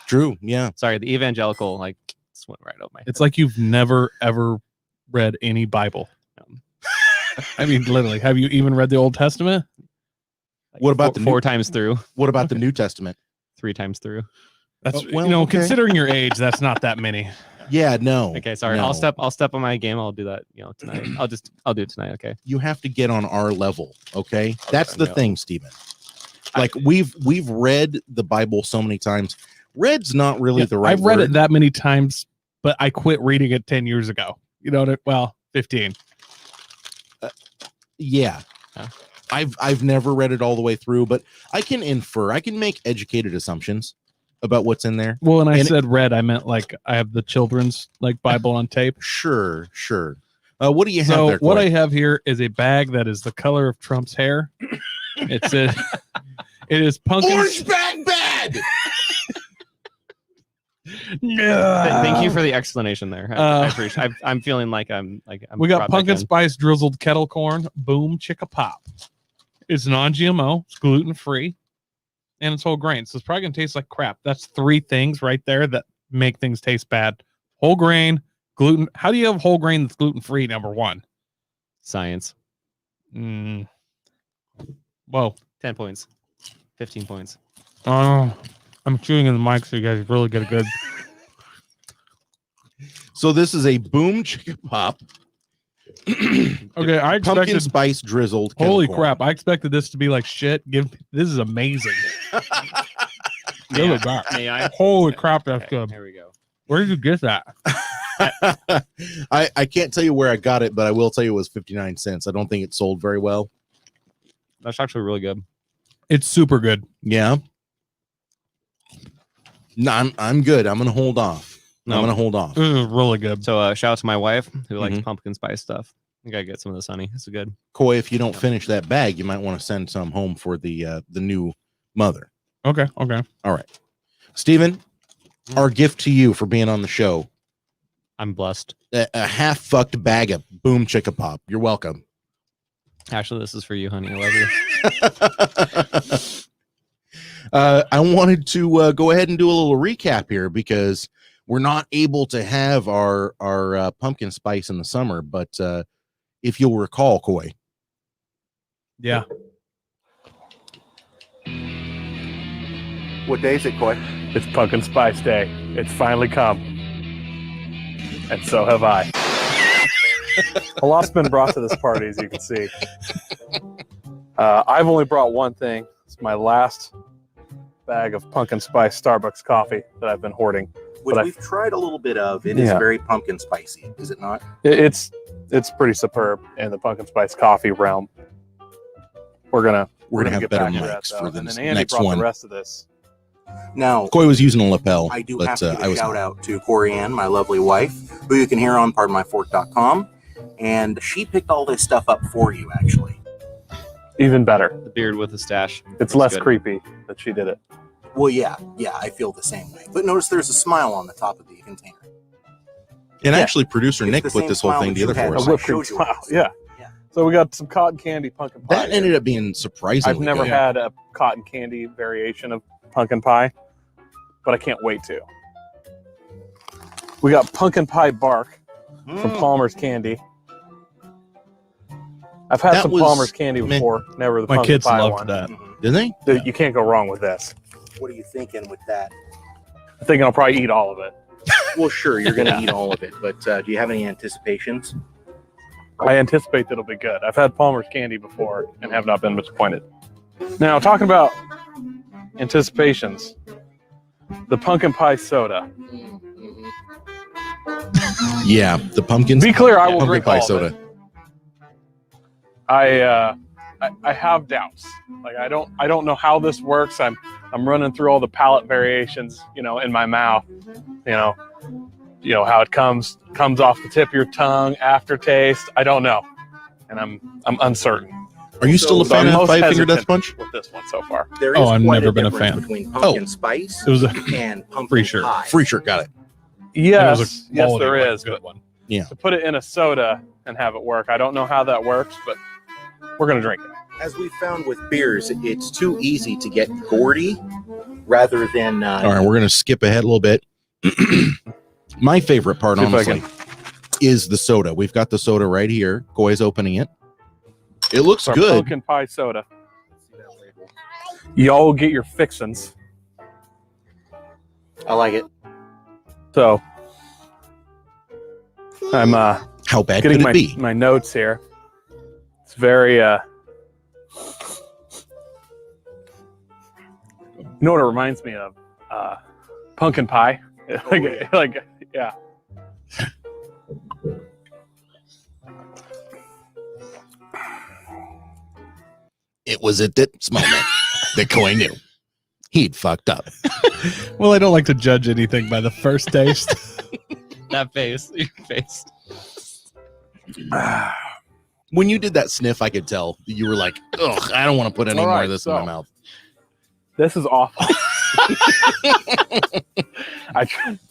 True. Yeah. Sorry, the evangelical like just went right over my head. It's like you've never ever read any Bible. I mean, literally, have you even read the Old Testament? Like What about four, the four new- times through, What about the New Testament? 3 times through? That's well, okay. considering your age, that's not that many. Yeah, no. Okay, sorry. no. I'll step on my game. I'll do that, tonight. I'll do it tonight. Okay. You have to get on our level, okay? That's the no. thing, Stephen. Like we've read the Bible so many times. Red's not really the right I've read word. it that many times, but I quit reading it 10 years ago. You know, well, 15. Yeah. Huh? I've never read it all the way through, but I can infer, I can make educated assumptions about what's in there. Well, when I said read, I meant like I have the children's like Bible on tape. Sure. What do you have So there, what Corey? I have here is a bag that is the color of Trump's hair. It is pumpkin. Orange bag bad. No. Thank you for the explanation there. I appreciate. I'm feeling like I'm We got brought back pumpkin in. spice drizzled kettle corn. Boom chicka pop. It's non-GMO. It's gluten free, and it's whole grain. So it's probably gonna taste like crap. That's 3 things right there that make things taste bad. Whole grain, gluten. How do you have whole grain that's gluten free? Number 1. Science. Whoa. 10 points. 15 points. Oh, I'm chewing in the mic, so you guys really get a good. So this is a boom chicka pop. Okay, I Pumpkin expected. spice drizzled. kettle Holy corn. crap! I expected this to be like shit. This is amazing. Give it back. May I? Holy crap, that's Okay, good. here we go. Where did you get that? I can't tell you where I got it, but I will tell you it was 59 cents. I don't think it sold very well. That's actually really good. It's super good. Yeah. No, I'm good. I'm gonna hold off. No. I'm gonna hold off. This is really good. So shout out to my wife who likes Mhm. pumpkin spice stuff. I gotta get some of this, honey. This is good. Coy, if you don't finish that bag, you might want to send some home for the new mother. Okay. All right, Steven, our gift to you for being on the show: I'm blessed. a half fucked bag of boom chicka pop. You're welcome. Actually, this is for you, honey. I love you. I wanted to go ahead and do a little recap here because we're not able to have our pumpkin spice in the summer, but if you'll recall, Coy. Yeah. What day is it, Coy? It's pumpkin spice day. It's finally come. And so have I. A lot's been brought to this party, as you can see. I've only brought one thing. It's my last bag of pumpkin spice Starbucks coffee that I've been hoarding. Which But we've tried a little bit of. It is Yeah. very pumpkin spicy, is it not? It's pretty superb in the pumpkin spice coffee realm. We're gonna have get better back to that, mics though. for And the then Andy next brought one. the rest of this. Now, Coy was using a lapel. I do but, have to give I a was shout out to Corey Ann, my lovely wife, who you can hear on pardonmyfork.com. And she picked all this stuff up for you, actually. Even better. The beard with the stash. It's less good. creepy that she did it. Well, yeah, I feel the same way. But notice there's a smile on the top of the container. And Yeah. actually, producer It's Nick the put same this whole smile thing that you together had for A us. when I whipped cream showed you smile. what it Yeah. Yeah. So we got some cotton candy pumpkin pie. That ended up being surprisingly I've never good. had a cotton candy variation of pumpkin pie, but I can't wait to. We got pumpkin pie bark from Palmer's Candy. I've had That some was- Palmer's Candy meh. before, never the My pumpkin kids pie loved one. that. Mhm. Didn't they? You can't go wrong with this. What are you thinking with that? I think I'll probably eat all of it. Well, sure, you're going to eat all of it, but do you have any anticipations? I anticipate that it'll be good. I've had Palmer's Candy before and have not been disappointed. Now, talking about anticipations, the pumpkin pie soda. Yeah, the pumpkins. Be clear, I will pumpkin drink pie all soda. of it. I have doubts. Like I don't know how this works. I'm running through all the palate variations, in my mouth. How it comes off the tip of your tongue, aftertaste. I don't know, and I'm uncertain. Are you still a So I'm fan of most Five Finger hesitant Death Punch? with this one so far. There Oh, is I've quite never been a difference fan. between pumpkin spice It was a and pumpkin free shirt. pie. Free shirt, got it. Yes, yes, quality there one, is. good But one. to put it in a soda and have it work, I don't know how that works, but we're gonna drink it. As we found with beers, it's too easy to get gourdy rather than All right, we're gonna skip ahead a little bit. My favorite part, See if I honestly, is the soda. We've got the soda right here. Koi's opening it. It looks Our good. pumpkin pie soda. Y'all will get your fixins. I like it. So I'm How bad getting could it be? my notes here. It's very you know what it reminds me of? Pumpkin pie. like yeah. It was at this moment that Coy knew he'd fucked up. Well, I don't like to judge anything by the first taste. That face, your face. When you did that sniff, I could tell you were like, ugh, I don't want to put any All more right, of this in my mouth. This is awful. I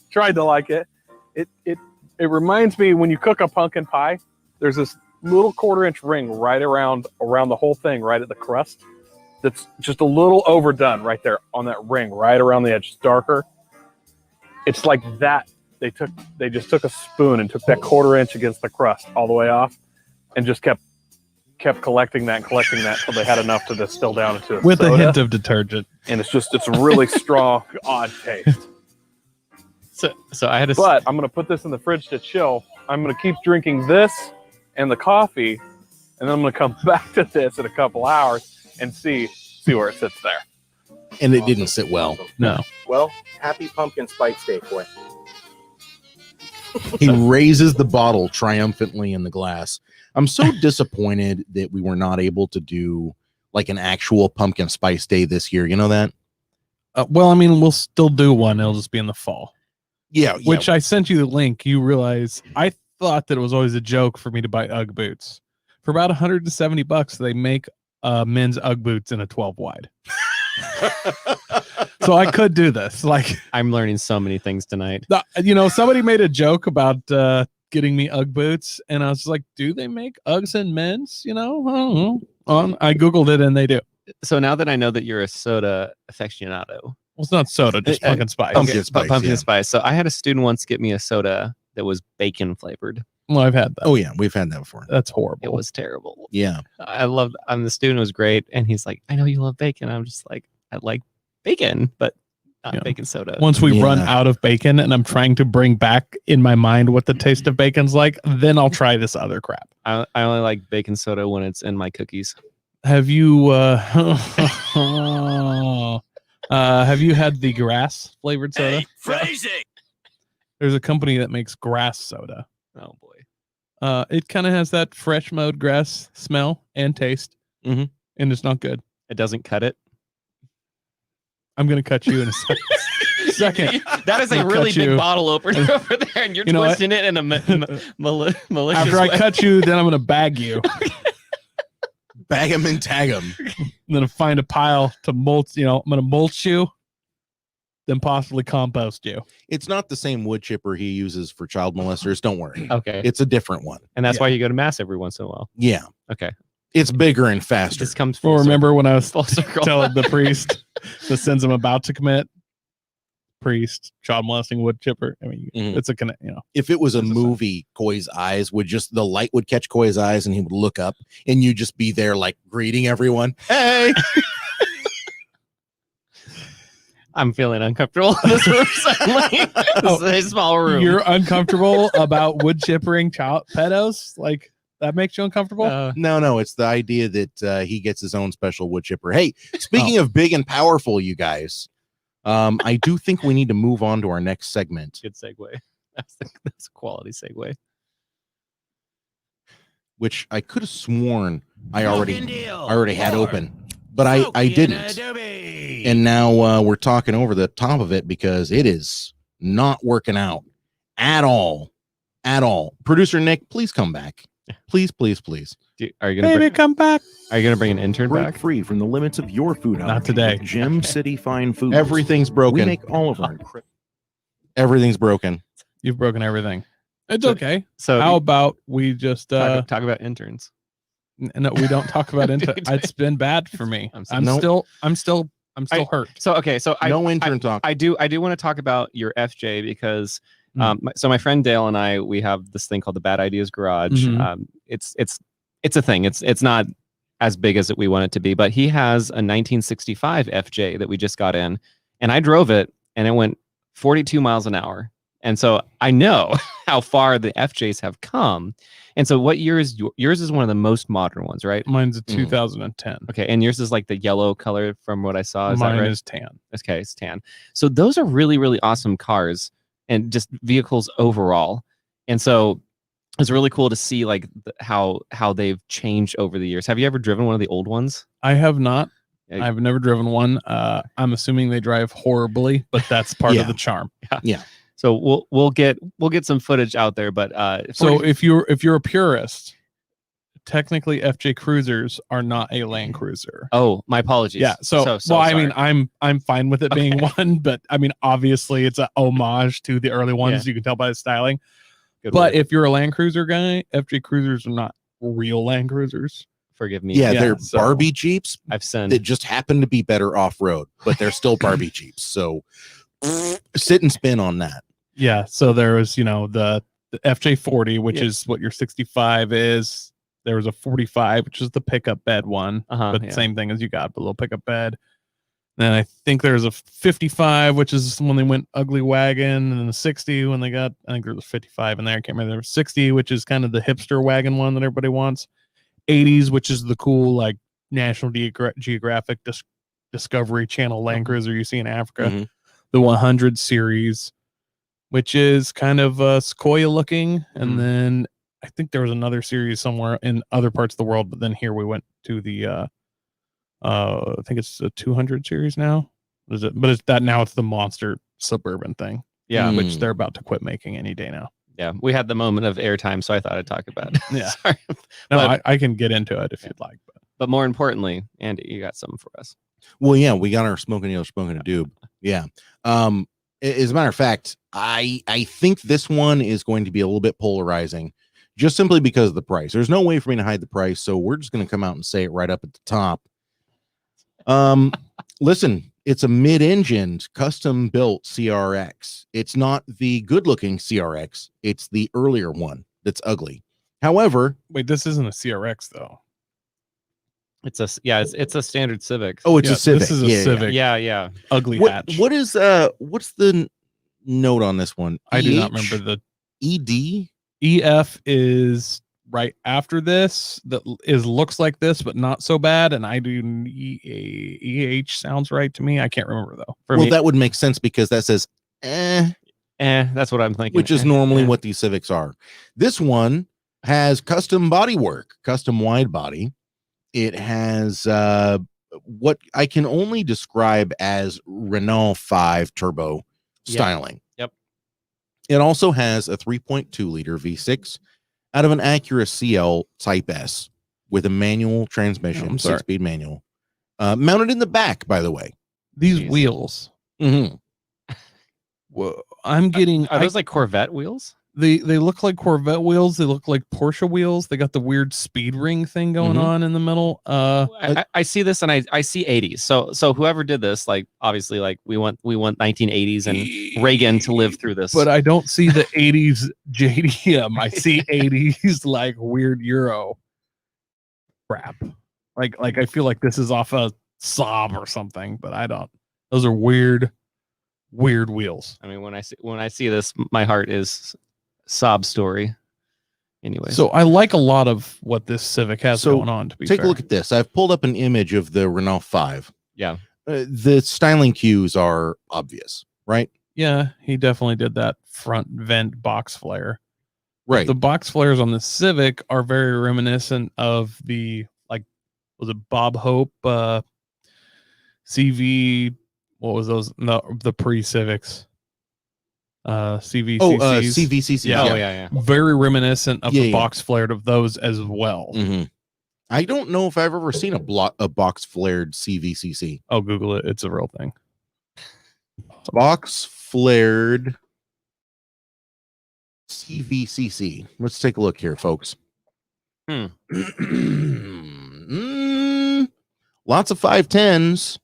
tried to like it. It reminds me when you cook a pumpkin pie, there's this little 1/4-inch ring right around the whole thing, right at the crust. That's just a little overdone right there on that ring, right around the edge. It's darker. It's like that. They just took a spoon and took that 1/4-inch against the crust all the way off, and just kept collecting that until they had enough to distill down into a With soda. a hint of detergent. And it's really strong, odd taste. So I had a. But I'm gonna put this in the fridge to chill. I'm gonna keep drinking this and the coffee, and then I'm gonna come back to this in a couple hours and see where it sits there. And it didn't sit well. No. Well, happy pumpkin spice day, Coy. He raises the bottle triumphantly in the glass. I'm so disappointed that we were not able to do like an actual pumpkin spice day this year. You know that? Well, I mean, we'll still do one. It'll just be in the fall. Yeah. Which I sent you the link. You realize I thought that it was always a joke for me to buy UGG boots. For about $170, they make men's UGG boots in a 12 wide. So I could do this. Like, I'm learning so many things tonight. Somebody made a joke about getting me UGG boots, and I was like, do they make Uggs in men's? I don't know. I Googled it, and they do. So now that I know that you're a soda aficionado. Well, it's not soda, just pumpkin spice. Pumpkin spice, Pumpkin yeah. spice. So I had a student once get me a soda that was bacon flavored. Well, I've had that. Oh yeah, we've had that before. That's horrible. It was terrible. Yeah. The student was great, and he's like, I know you love bacon. I'm just like, I like bacon, but not bacon soda. Once we run Yeah. out of bacon and I'm trying to bring back in my mind what the taste of bacon's like, then I'll try this other crap. I only like bacon soda when it's in my cookies. Have you have you had the grass flavored soda? Phrasing. There's a company that makes grass soda. Oh boy. It kind of has that fresh mowed grass smell and taste, Mhm. and it's not good. It doesn't cut it. I'm gonna cut you in a second. That is a I'll really cut big you. bottle opener over there, and you're You know what? twisting it in a malicious After I way. cut you, then I'm gonna bag you. Bag him and tag him. I'm gonna find a pile to mulch. I'm gonna mulch you, then possibly compost you. It's not the same wood chipper he uses for child molesters. Don't worry. Okay. It's a different one. And that's Yeah. why you go to mass every once in a while. Yeah. Okay. It's bigger and It faster. just comes Well, full remember when I was full circle. telling the priest that sends him about to commit? Priest, child molesting wood chipper. I mean, Mhm. it's a connect. If it was a It's a movie, Coy's eyes would the light would catch Coy's eyes and he would look up and you'd just be there like greeting everyone. Hey. I'm feeling uncomfortable in this room suddenly. This is a small room. You're uncomfortable about wood chippering child pedos? Like that makes you uncomfortable? No, it's the idea that he gets his own special wood chipper. Hey, speaking of big and powerful, you guys, I do think we need to move on to our next segment, Good segue. That's a quality segue. which I could have sworn I already had More. open, but I Smokin didn't. Deal. And now we're talking over the top of it because it is not working out at all. Producer Nick, please come back. Please. Are you gonna Baby, come back. bring an intern Break back? free from the limits of your food. Not today. with Gem City Fine Foods. Everything's We broken. make all of our Everything's broken. You've broken everything. It's So- okay. So How about we just talk about interns? no, we don't talk about it. It's been bad for me. I'm I'm sorry. still hurt. So okay, so No intern talk. I do want to talk about your FJ because my friend Dale and I, we have this thing called the Bad Ideas Garage. Mhm. It's a thing. It's not as big as we want it to be, but he has a 1965 FJ that we just got in, and I drove it, and it went 42 miles an hour. And so I know how far the FJs have come. And so what year is yours is one of the most modern ones, right? Mine's a 2010. Okay. And yours is like the yellow color from what I saw. Is Mine that right? is tan. Okay, it's tan. So those are really, really awesome cars and just vehicles overall. And so it's really cool to see like how they've changed over the years. Have you ever driven one of the old ones? I have not. Yeah. I've never driven one. I'm assuming they drive horribly, but that's part Yeah. of the charm. Yeah. So we'll get some footage out there. But So if you're a purist, technically FJ Cruisers are not a Land Cruiser. oh, my apologies. Yeah. So well, I mean, I'm fine with it being one, but I mean, obviously, it's a homage to the early ones. You can tell by the styling. But if you're a Land Cruiser guy, FJ Cruisers are not real Land Cruisers. forgive me. Yeah, Yeah, they're so- Barbie Jeeps I've sinned. that just happen to be better off road, but they're still Barbie Jeeps. So sit and spin on that. Yeah. So there was, the FJ40, which Yeah. is what your 65 is. There was a 45, which is the pickup bed one, but yeah. same thing as you got, but a little pickup bed. Then I think there's a 55, which is when they went ugly wagon, and then the 60 when they got, I think there was 55 in there. I can't remember. There was 60, which is kind of the hipster wagon one that everybody wants. 80s, which is the cool, like National Geographic Discovery Channel Land Cruiser you see in Africa. Mhm. The 100 series, which is kind of Sequoia looking. And Mhm. then I think there was another series somewhere in other parts of the world, but then here we went to the I think it's the 200 series now. Is it? But it's that now it's the monster suburban thing, Yeah. which they're about to quit making any day now. Yeah. We had the moment of airtime, so I thought I'd talk about it. Yeah. Sorry. No, But- I can get into it if you'd like. But more importantly, Andy, you got something for us. Well, yeah, we got our Smokin Deal, Smokin Doob. Yeah. As a matter of fact, I think this one is going to be a little bit polarizing, just simply because of the price. There's no way for me to hide the price, so we're just going to come out and say it right up at the top. Listen, it's a mid-engined, custom-built CRX. It's not the good-looking CRX. It's the earlier one that's ugly. However, Wait, this isn't a CRX though. It's a standard Civic. oh, it's Yeah, a Civic. This is a Yeah, yeah. Civic. yeah. Ugly hatch. What is what's the note on this one? I do not EH? remember the ED. EF is right after this. That is looks like this, but not so bad. And I do EH sounds right to me. I can't remember though. For Well, me, that would make sense because that says That's what I'm thinking. which is normally what these Civics are. This one has custom bodywork, custom wide body. It has what I can only describe as Renault 5 turbo styling. Yep. It also has a 3.2 liter V6 out of an Acura CL Type S with a manual transmission, I'm sorry. 6-speed manual, mounted in the back, by the way. these Jeez. wheels. Mm-hmm. Whoa, I'm getting. Are those like Corvette wheels? They look like Corvette wheels. They look like Porsche wheels. They got the weird speed ring thing going Mhm. on in the middle. I see this and I see 80s. So whoever did this, like obviously, like we want 1980s and Reagan to live through this. But I don't see the 80s JDM. I see 80s like weird Euro crap. Like I feel like this is off a Saab or something, but I don't. Those are weird wheels. I mean, when I see this, my heart is sob story. Anyway, So I like a lot of what this Civic has So, going on. To be Take fair. a look at this. I've pulled up an image of the Renault 5. yeah, The styling cues are obvious, right? Yeah, he definitely did that front vent box flare. Right. The box flares on the Civic are very reminiscent of the was it Bob Hope CV? What was those? No, the pre-Civics. CVCCs. CVCC. Yeah. oh yeah. Very reminiscent of Yeah, the yeah. box flared of those as well. Mm-hmm. I don't know if I've ever seen a box flared CVCC. Oh, Google it. It's a real thing. Box flared CVCC. Let's take a look here, folks. Lots of 510s.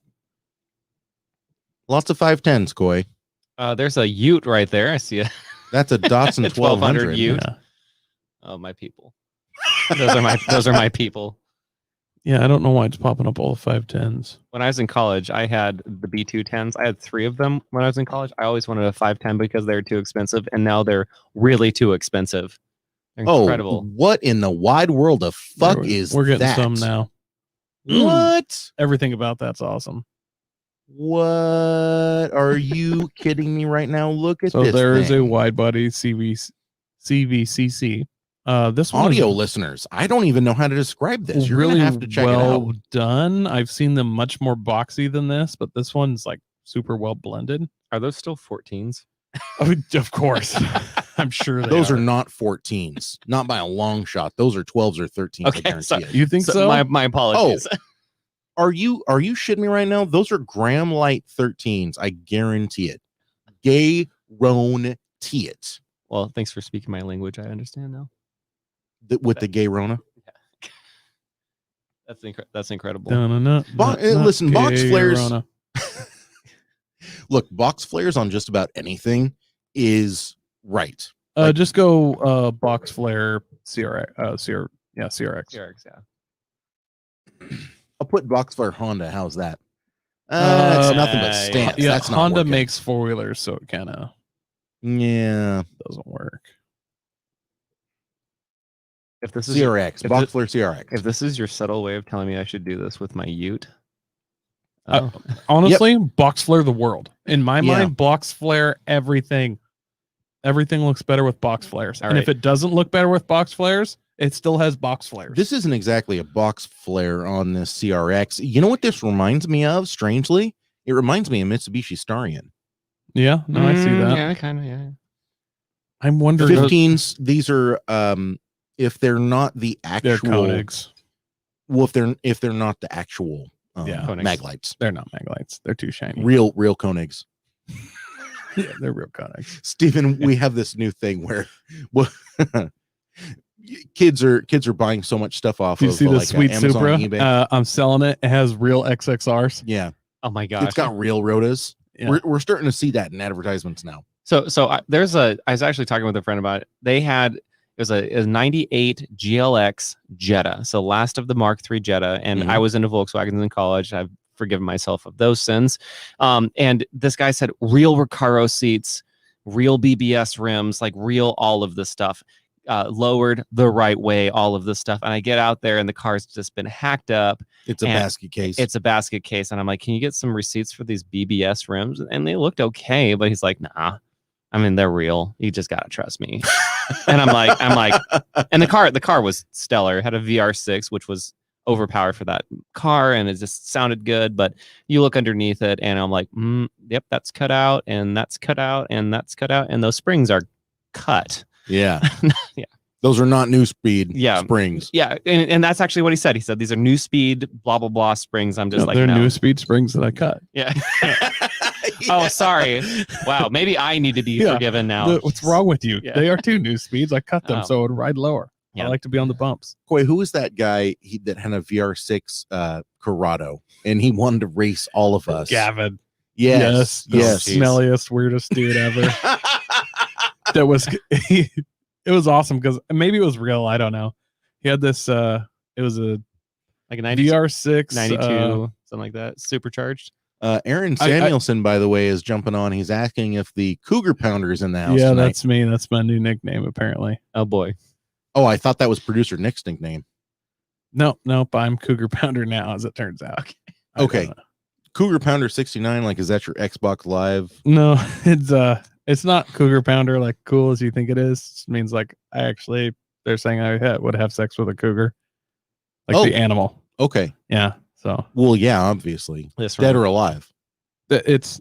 Lots of 510s, Coy. There's a Ute right there. I see it. That's a Datsun 1200. Ute. Yeah. Oh, my people. Those are my people. Yeah, I don't know why it's popping up all the 510s. When I was in college, I had the B210s. I had 3 of them when I was in college. I always wanted a 510 because they were too expensive, and now they're really too expensive. They're incredible. What in the wide world of fuck is We're getting that? some now. What? Everything about that's awesome. What are you kidding me right now? Look at So this. there is a thing. wide body CVCC. This one Audio is listeners. I don't even know how to describe this. You're really gonna have to check it well out. done. I've seen them much more boxy than this, but this one's like super well blended. Are those still 14s? Of course. I'm sure Those are not 14s, not by a long shot. Those are 12s or 13s. Okay, I guarantee sorry. it. You think so? My apologies. Are you shitting me right now? Those are Graham Light 13s. I guarantee it. Guarantee it. Well, thanks for speaking my language. I understand now. With the gay Rona. That's incredible. Listen, box flares. Look, box flares on just about anything is right. Just go box flare CRX. CRX. CRX, yeah. I'll put box flare Honda. How's that? It's nothing but stance. Yeah, That's not Honda working. makes 4-wheelers, so it kind of doesn't work. If this is CRX, box flare CRX. If this is your subtle way of telling me I should do this with my Ute, honestly, box flare the world. In my mind, box flare everything. Everything looks better with box flares. All and right. if it doesn't look better with box flares, it still has box flares. This isn't exactly a box flare on this CRX. You know what this reminds me of? Strangely, it reminds me of Mitsubishi Starion. Yeah, no, I see that. Yeah, kind of. Yeah. I'm wondering. 15s. These are if they're not the actual They're Koenigs. Well, if they're not the actual Koenigs. mag lights, They're not mag lights. They're too shiny. real Koenigs. Yeah, they're real Koenigs. Stephen, we have this new thing where kids are buying so much stuff off Do you of see the like sweet Amazon, Supra? eBay. I'm selling it. It has real XXRs. Yeah, Oh my gosh. it's got real rotas. Yeah. We're starting to see that in advertisements now. So I was actually talking with a friend about it. It was a 98 GLX Jetta. So last of the Mark III Jetta. And I was into Volkswagens in college. I've forgiven myself of those sins. And this guy said real Recaro seats, real BBS rims, like real all of this stuff, lowered the right way, all of this stuff. And I get out there and the car's just been hacked up. It's a basket case. It's a basket case. And I'm like, can you get some receipts for these BBS rims? And they looked okay, but he's like, nah. I mean, they're real. You just gotta trust me. And I'm like, and the car was stellar. It had a VR6, which was overpowered for that car, and it just sounded good. But you look underneath it, and I'm like, yep, that's cut out, and that's cut out, and that's cut out, and those springs are cut. Yeah. Yeah. Those are not new speed Yeah. springs. Yeah, and that's actually what he said. He said these are new speed, blah blah blah springs. I'm just like, they're no. new speed springs that I cut. Yeah. Oh, sorry. Wow. Maybe I need to be forgiven now. What's wrong with you? Yeah. They are 2 new speeds. I cut them Oh. so it would ride lower. Yeah. I like to be on the bumps. Boy, who was that guy that had a VR6 Corrado and he wanted to race all of us? Gavin. Yes. The Yes. smelliest, weirdest dude ever. That was it was awesome because maybe it was real. I don't know. He had this it was a Like a 92, VR6 92 something like that, supercharged. Aaron Samuelson, by the way, is jumping on. He's asking if the Cougar Pounder is in the house yeah, tonight. that's me. That's my new nickname apparently. Oh boy. Oh, I thought that was producer Nick's nickname. Nope, I'm Cougar Pounder now, as it turns out. Okay. Cougar Pounder 69, like, is that your Xbox Live? No, it's not Cougar Pounder like cool as you think it is. It means like they're saying I would have sex with a cougar. Like the animal. Okay. Yeah. So Well, yeah, obviously. This Dead or alive? it's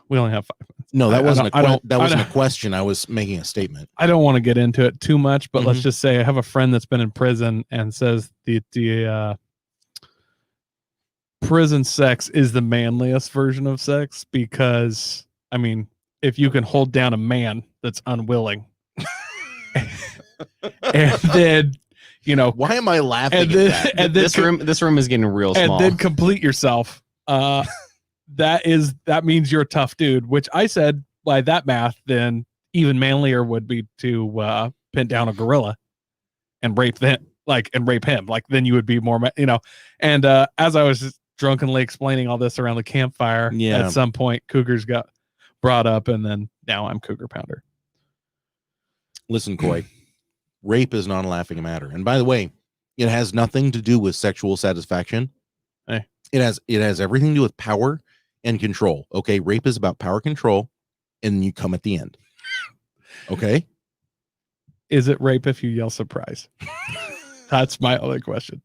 we only have 5 minutes. No, that wasn't a a question. I was making a statement. I don't want to get into it too much, but let's Mhm. just say I have a friend that's been in prison and says the prison sex is the manliest version of sex because, I mean, if you can hold down a man that's unwilling and then, Why am I laughing and at then, that? and then This room is getting real and small. then complete yourself. That means you're a tough dude, which I said by that math, then even manlier would be to pin down a gorilla and rape them. like, and rape him. Like, then you would be more, you know. And as I was drunkenly explaining all this around the campfire, at some point, cougars got brought up, and then now I'm cougar pounder. Listen, Coy, rape is not a laughing matter. And by the way, it has nothing to do with sexual satisfaction. Hey. It has everything to do with power and control. Okay, rape is about power control, and you come at the end. Okay. Is it rape if you yell surprise? That's my only question.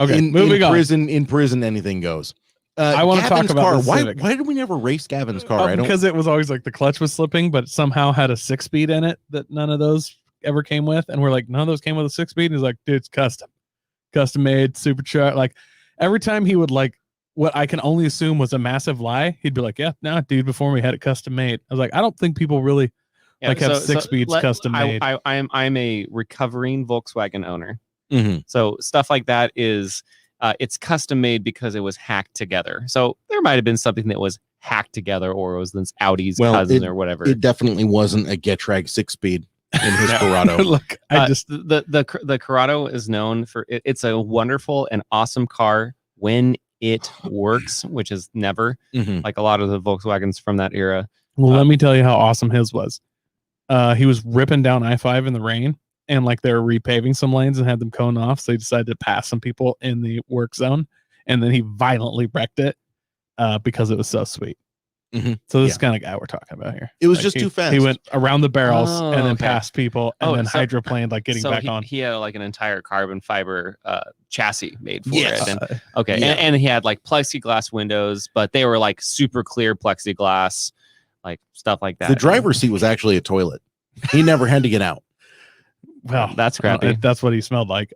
Okay, moving on. In prison, anything goes. I want to talk about car. the Civic. Why did we never race Gavin's car? Because it was always like the clutch was slipping, but somehow had a 6-speed in it that none of those ever came with. And we're like, none of those came with a 6-speed. And he's like, dude, it's custom made, supercharged. Like every time he would like what I can only assume was a massive lie, he'd be like, yeah, nah, dude, before we had it custom made. I was like, I don't think people really have 6 speeds custom made. I'm a recovering Volkswagen owner. Mm-hmm. So stuff like that is it's custom made because it was hacked together. So there might have been something that was hacked together, or it was this Audi's cousin or whatever. It definitely wasn't a Getrag 6-speed in his Corrado. Look, the Corrado is known for it's a wonderful and awesome car when it works, which is never like a lot of the Volkswagens from that era. Well, let me tell you how awesome his was. He was ripping down I-5 in the rain, and like they were repaving some lanes and had them cone off. So he decided to pass some people in the work zone, and then he violently wrecked it because it was so sweet. Mm-hmm. So this is kind of guy we're talking about here. It was just too fast. He went around the barrels and then past people, and then hydroplaned, like getting back on. He had like an entire carbon fiber chassis made for it. And, and he had like plexiglass windows, but they were like super clear plexiglass, like stuff like that. The driver's seat was actually a toilet. He never had to get out. Well, that's crappy. That's what he smelled like.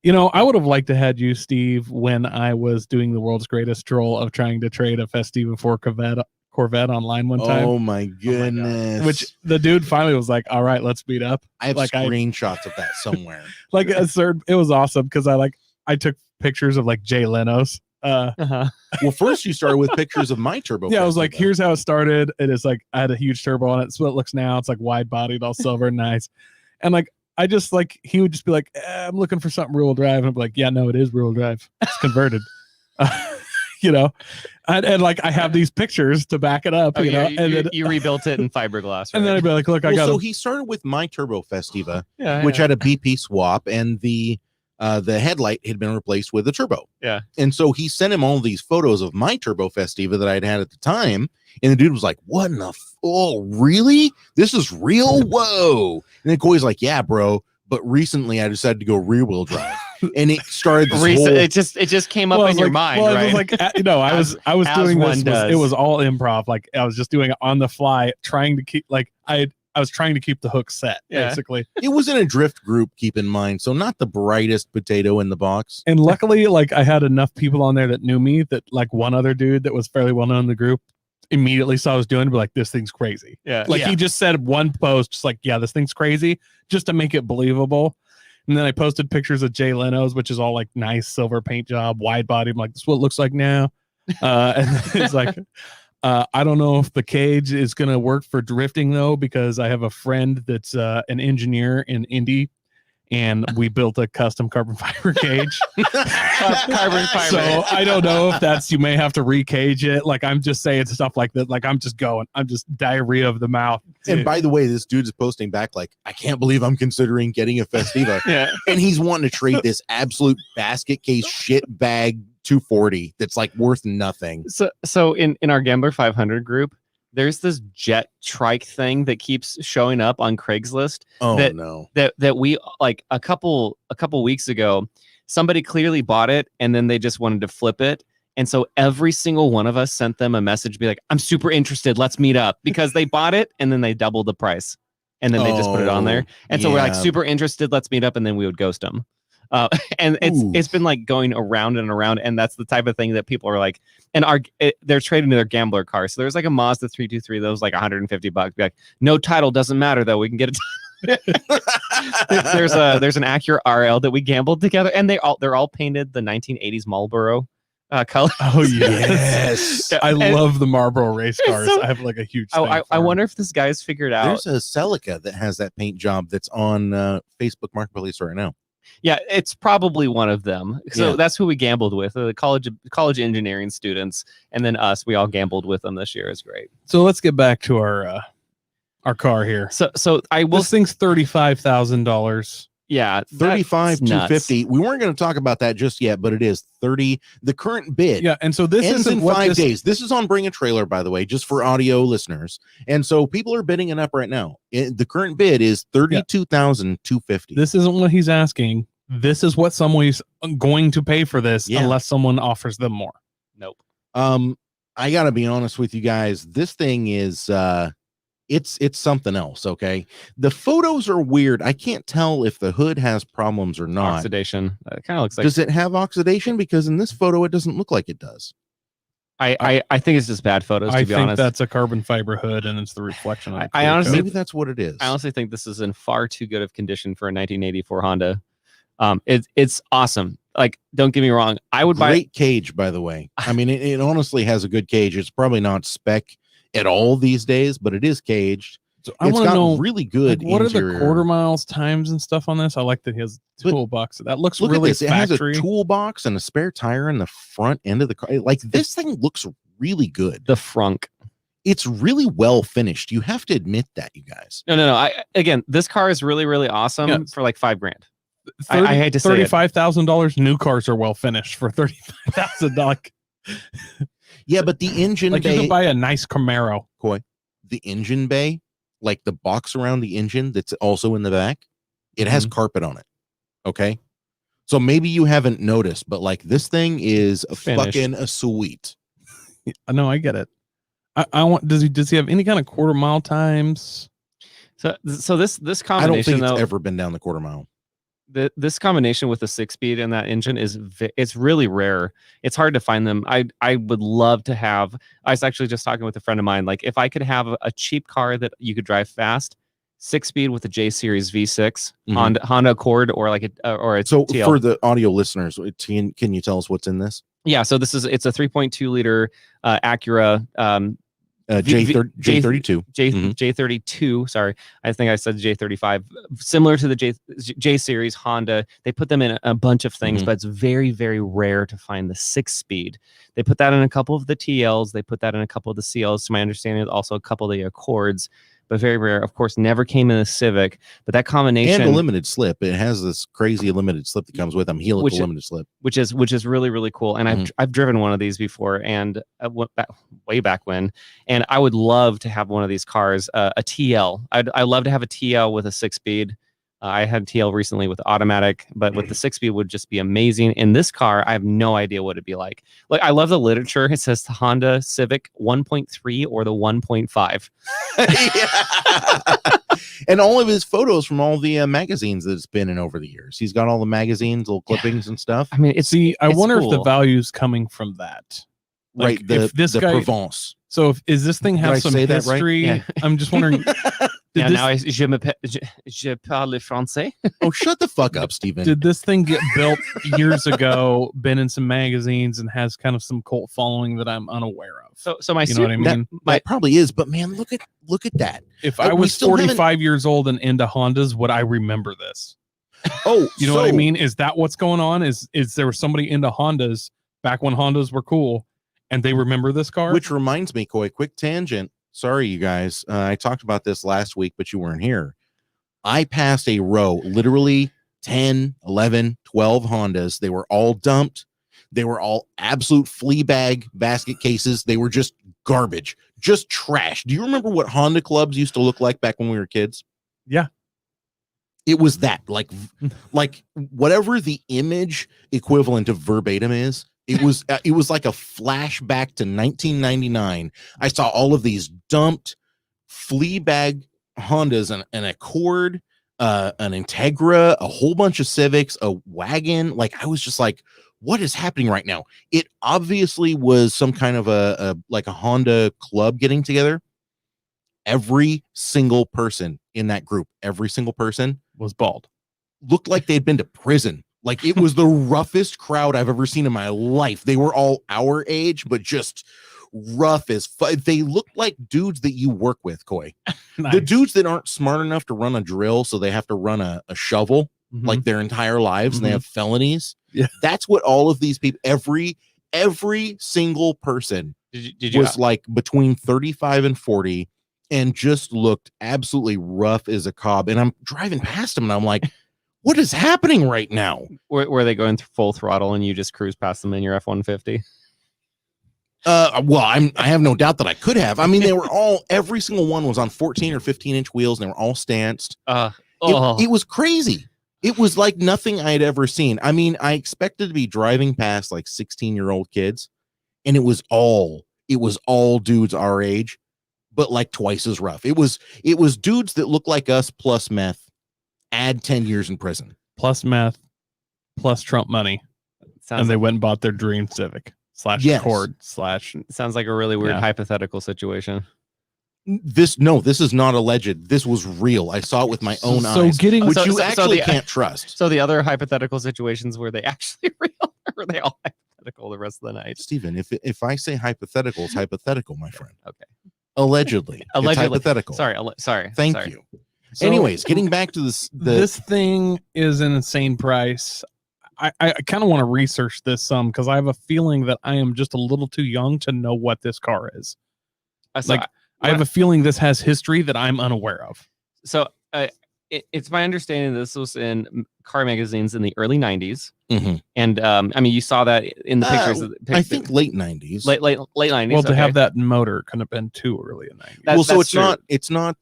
You know, I would have liked to had you, Steve, when I was doing the world's greatest troll of trying to trade a Festiva for Corvette online one time. Oh my goodness! Which the dude finally was like, "All right, let's meet up." I have screenshots of that somewhere. Like it was awesome because I took pictures of like Jay Leno's. Well, first you started with pictures of my turbo. Yeah, I was like, here's how it started. It is like I had a huge turbo on it. It's what it looks now. It's like wide bodied, all silver, nice. And like I just like he would just be like, I'm looking for something rear-wheel drive, and I'm like, yeah, no, it is rear-wheel drive. It's converted. You know, and like I have these pictures to back it up. You know, and then you rebuilt it in fiberglass. Right? And then I'd be like, look, I got. So he started with my turbo Festiva, which had a BP swap, and the headlight had been replaced with a turbo. Yeah. And so he sent him all these photos of my turbo Festiva that I'd had at the time. And the dude was like, what in the oh, really? This is real? Whoa. And then Coy's like, yeah, bro. But recently I decided to go rear wheel drive. And it started this whole... It just came up in your mind, well, right? It was like, you know, I was doing this. It was all improv. Like I was just doing it on the fly, trying to keep like I was trying to keep the hook set, basically. It was in a drift group, keep in mind. So not the brightest potato in the box. And luckily, like I had enough people on there that knew me that like one other dude that was fairly well known in the group immediately saw what I was doing and be like, this thing's crazy. Yeah. Like he just said one post, just like, yeah, this thing's crazy, just to make it believable. And then I posted pictures of Jay Leno's, which is all like nice silver paint job, wide body. I'm like, this is what it looks like now. And then it's like, I don't know if the cage is going to work for drifting though, because I have a friend that's an engineer in Indy, and we built a custom carbon fiber cage. Carbon fiber. So I don't know if that's, you may have to recage it. Like I'm just saying stuff like that. Like I'm just diarrhea of the mouth. And by the way, this dude's posting back like, I can't believe I'm considering getting a Festiva. Yeah. And he's wanting to trade this absolute basket case shit bag 240 that's like worth nothing. So in our Gambler 500 group, there's this jet trike thing that keeps showing up on Craigslist. Oh that, no. That we like a couple weeks ago, somebody clearly bought it and then they just wanted to flip it. And so every single one of us sent them a message, be like, I'm super interested. Let's meet up, because they bought it and then they doubled the price and then they just put it on there. And so we're like, super interested. Let's meet up. And then we would ghost them. And it's been like going around and around, and that's the type of thing that people are like, and they're trading their gambler car. So there's like a Mazda 323 that was like $150. Be like, no title, doesn't matter though, we can get it. There's an Acura RL that we gambled together, and they're all painted the 1980s Marlboro color. Oh Yes. I love the Marlboro race cars. so- I have like a huge. thing I for 'em. wonder if this guy's figured out. There's a Celica that has that paint job that's on Facebook Marketplace right now. Yeah, it's probably one of them. So Yeah. that's who we gambled with, the college engineering students, and then us. We all gambled with them this year. It's great. So let's get back to our car here. So I will. This thing's $35,000. Yeah, 35 that's nuts. 250. We weren't going to talk about that just yet, but it is 30. The current bid Yeah, and so this ends isn't in what 5 this, days. This is on Bring a Trailer, by the way, just for audio listeners. And so people are bidding it up right now. The current bid is 32,250. This isn't what he's asking. This is what someone's going to pay for this, Yeah. unless someone offers them more. Nope. I got to be honest with you guys. This thing is it's something else, okay? The photos are weird. I can't tell if the hood has problems or not. Oxidation. It kind of looks like. Does it have oxidation? Because in this photo, it doesn't look like it does. I think it's just bad photos. To I be think honest, that's a carbon fiber hood, and it's the reflection. Of the I clear honestly- coat. Maybe that's what it is. I honestly think this is in far too good of condition for a 1984 Honda. It's awesome. Like, don't get me wrong. I would buy. Great cage, by the way. I mean, it honestly has a good cage. It's probably not spec at all these days, but it is caged. So I It's want to got know really good. like, what are the interior. quarter miles times and stuff on this. I like that he has But toolbox. That looks Look really at this. It has a factory. toolbox and a spare tire in the front end of the car. Like, this thing looks really good. The frunk. It's really well finished. You have to admit that, you guys. No. Again, this car is really, really awesome Yeah. for like $5,000. I hate to say it. $35,000. New cars are well finished for $35,000. Yeah, but the engine Like you bay, can buy a nice Camaro. the engine bay, like the box around the engine that's also in the back, it has carpet on it. Okay. So maybe you haven't noticed, but like this thing is Finished. fucking a sweet. No, I get it. I want. Does he have any kind of quarter mile times? So this I don't combination think it's though, ever been down the quarter mile. this combination with the 6-speed and that engine is it's really rare. It's hard to find them. I would love to have. I was actually just talking with a friend of mine. Like, if I could have a cheap car that you could drive fast, 6-speed with a J Series V6 Mhm. Honda Accord or like a So TL. for the audio listeners, can you tell us what's in this? Yeah, so it's a 3.2 liter Acura J32. Mhm. J32. Sorry, I think I said J35. Similar to the J Series Honda, they put them in a bunch of things, Mhm. but it's very, very rare to find the 6-speed. They put that in a couple of the TLs. They put that in a couple of the CLs. To my understanding, also a couple of the Accords, but very rare. Of course, never came in the Civic. But that combination, And a limited slip. It has this crazy limited slip that comes with them. Helical Which is- limited slip. which is really, really cool. And Mhm. I've driven one of these before, and way back when, and I would love to have one of these cars, a TL. I love to have a TL with a 6-speed. I had TL recently with automatic, but with the 6-speed would just be amazing. In this car, I have no idea what it'd be like. Like, I love the literature. It says the Honda Civic 1.3 or the 1.5. Yeah. And all of his photos from all the magazines that it's been in over the years. He's got all the magazines, little clippings and stuff. I mean, it's I it's wonder if the cool. value's coming from that. Like, Right. The if this the guy, Provence. so is this thing Did I have some say that right? history? Yeah. I'm just wondering. Yeah, Did, now je parle français. Oh, shut the fuck up, Steven. did this thing get built years ago, been in some magazines, and has kind of some cult following that I'm unaware of? So my You know what I super- mean? that probably is, but man, look at that. If we I was still haven't- 45 years old and into Hondas, would I remember this? Oh, You know what I mean? Is that what's going on? Is there was somebody into Hondas back when Hondas were cool, and they remember this car? Which reminds me, Coy, quick tangent. Sorry, you guys. I talked about this last week, but you weren't here. I passed a row, literally 10, 11, 12 Hondas. They were all dumped. They were all absolute flea bag basket cases. They were just garbage, just trash. Do you remember what Honda clubs used to look like back when we were kids? Yeah. It was that, like whatever the image equivalent of verbatim is. It was like a flashback to 1999. I saw all of these dumped flea bag Hondas, an Accord, an Integra, a whole bunch of Civics, a wagon. Like, I was just like, what is happening right now? It obviously was some kind of a Honda club getting together. Every single person in that group, every single person was bald. looked like they'd been to prison. Like it was the roughest crowd I've ever seen in my life. They were all our age, but just rough as they looked like dudes that you work with, Coy. Nice. The dudes that aren't smart enough to run a drill, so they have to run a shovel like their entire lives, and they have felonies. Yeah. That's what all of these people, every single person Did you was like between 35 and 40 and just looked absolutely rough as a cob. And I'm driving past them and I'm like, what is happening right now? were they going full throttle and you just cruise past them in your F-150? Well, I have no doubt that I could have. I mean, they were every single one was on 14 or 15-inch wheels, and they were all stanced. It was crazy. It was like nothing I had ever seen. I mean, I expected to be driving past like 16-year-old kids, and it was all dudes our age, but like twice as rough. It was dudes that look like us plus meth. Add 10 years in prison. Plus meth, plus Trump money. And they went and bought their dream Civic / Accord / sounds like a really weird hypothetical situation. This is not alleged. This was real. I saw it with my own eyes. Which you actually can't trust. So the other hypothetical situations, were they actually real, or were they all hypothetical the rest of the night? Steven, if I say hypothetical, it's hypothetical, my friend. Okay. Allegedly. It's hypothetical. Sorry. Thank you. So, anyways, getting back to this thing is an insane price. I kind of want to research this some because I have a feeling that I am just a little too young to know what this car is. I have a feeling this has history that I'm unaware of. So it's my understanding this was in car magazines in the early 90s. Mm-hmm. And I mean, you saw that in the pictures. I think late 90s. Late 90s. Well, to have that motor couldn't have been too early in 90s. It's not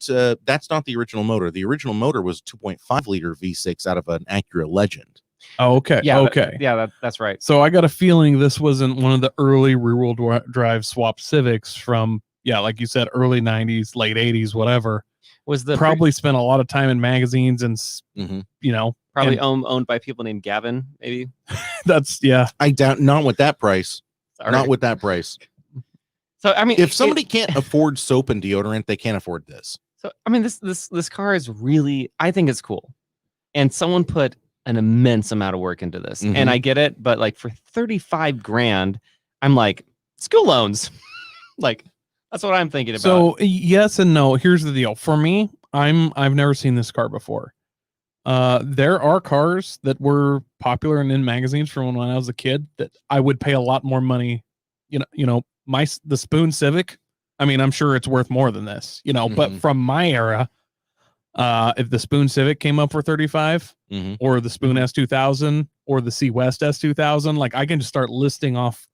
that's not the original motor. The original motor was 2.5 liter V6 out of an Acura Legend. Oh, okay. Yeah, okay. That's right. So I got a feeling this wasn't one of the early rear-wheel drive swap Civics from, like you said, early 90s, late 80s, whatever. Was the probably spent a lot of time in magazines and, probably owned by people named Gavin, maybe. That's, I doubt, not with that price. Sorry. Not with that price. So, I mean, if somebody can't afford soap and deodorant, they can't afford this. So, I mean, this car is really, I think it's cool. And someone put an immense amount of work into this. And I get it, but like for 35 grand, I'm like, school loans. Like, that's what I'm thinking about. So yes and no. Here's the deal. For me, I've never seen this car before. There are cars that were popular and in magazines from when I was a kid that I would pay a lot more money. The Spoon Civic. I mean, I'm sure it's worth more than this, but from my era, if the Spoon Civic came up for 35 or the Spoon S2000 or the C West S2000, like I can just start listing off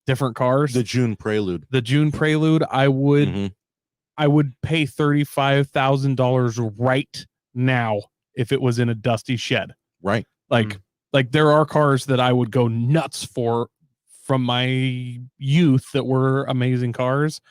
different cars. The June Prelude, I would pay $35,000 right now if it was in a dusty shed. Right. Like there are cars that I would go nuts for from my youth that were amazing cars.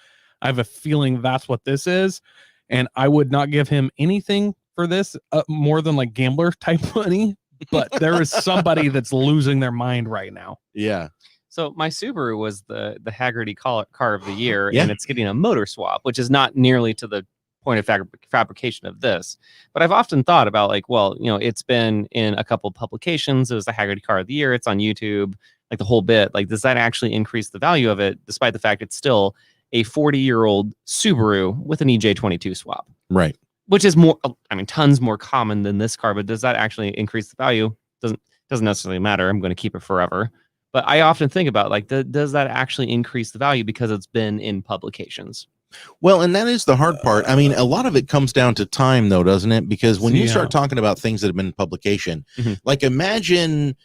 I have a feeling that's what this is. And I would not give him anything for this more than like gambler type money. But there is somebody that's losing their mind right now. Yeah. So my Subaru was the Haggerty car of the year, and it's getting a motor swap, which is not nearly to the point of fabrication of this. But I've often thought about like, well, it's been in a couple publications. It was the Haggerty car of the year. It's on YouTube, like the whole bit. Like, does that actually increase the value of it, despite the fact it's still a 40-year-old Subaru with an EJ22 swap? Right. Which is tons more common than this car. But does that actually increase the value? Doesn't necessarily matter. I'm going to keep it forever. But I often think about like, does that actually increase the value because it's been in publications? Well, and that is the hard part. I mean, a lot of it comes down to time, though, doesn't it? Because when you start talking about things that have been in publication, like imagine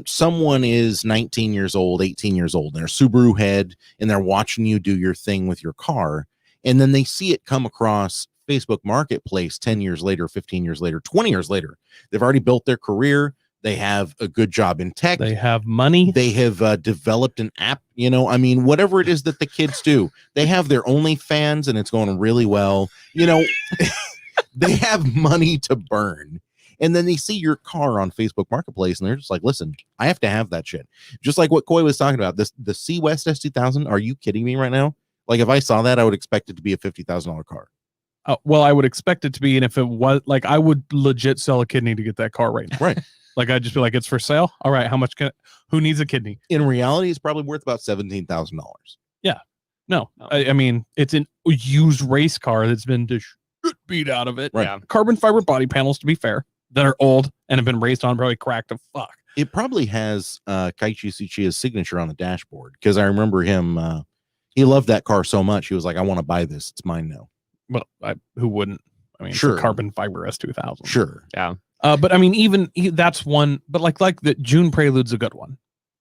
someone is 19 years old, 18 years old, and they're Subaru head, and they're watching you do your thing with your car, and then they see it come across Facebook Marketplace 10 years later, 15 years later, 20 years later. They've already built their career. They have a good job in tech. They have money. They have developed an app, whatever it is that the kids do. They have their OnlyFans and it's going really well. They have money to burn. And then they see your car on Facebook Marketplace and they're just like, listen, I have to have that shit. Just like what Coy was talking about. The C West S2000. Are you kidding me right now? Like if I saw that, I would expect it to be a $50,000 car. Well, I would expect it to be. And if it was like, I would legit sell a kidney to get that car right now. Right. Like I'd just be like, it's for sale. All right, how much who needs a kidney? In reality, it's probably worth about $17,000. No, No. I mean it's an used race car that's been beat out of it. Right. Yeah. Carbon fiber body panels, to be fair, that are old and have been raced on, probably cracked to fuck. It probably has Kaiichi Tsuchiya's signature on the dashboard because I remember him. He loved that car so much. He was like, "I want to buy this. It's mine now." Well, who wouldn't? I mean, Sure. it's a carbon fiber S2000. Sure. But I mean, that's one. But like the June Prelude's a good one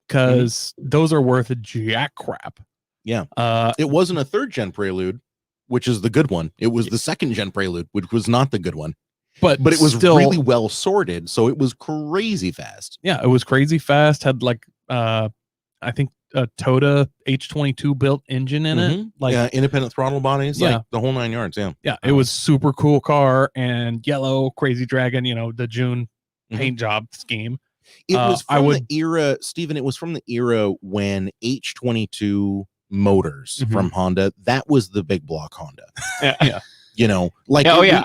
because those are worth a jack crap. Yeah. Uh, It wasn't a third gen Prelude, which is the good one. It was the second gen Prelude, which was not the good one. but But it was still, really well sorted, so it was crazy fast. yeah, it was crazy fast. Had like I think a Toyota H22 built engine in it. Like yeah, independent throttle bodies, Yeah. like the whole 9 yards. Yeah. yeah, it was super cool car and yellow Crazy Dragon. You know, the June paint job scheme. It was I from would- the era, Stephen. It was from the era when H22 motors Mhm. from Honda. That was the big block Honda. Yeah. You know, like Yeah, oh it- yeah,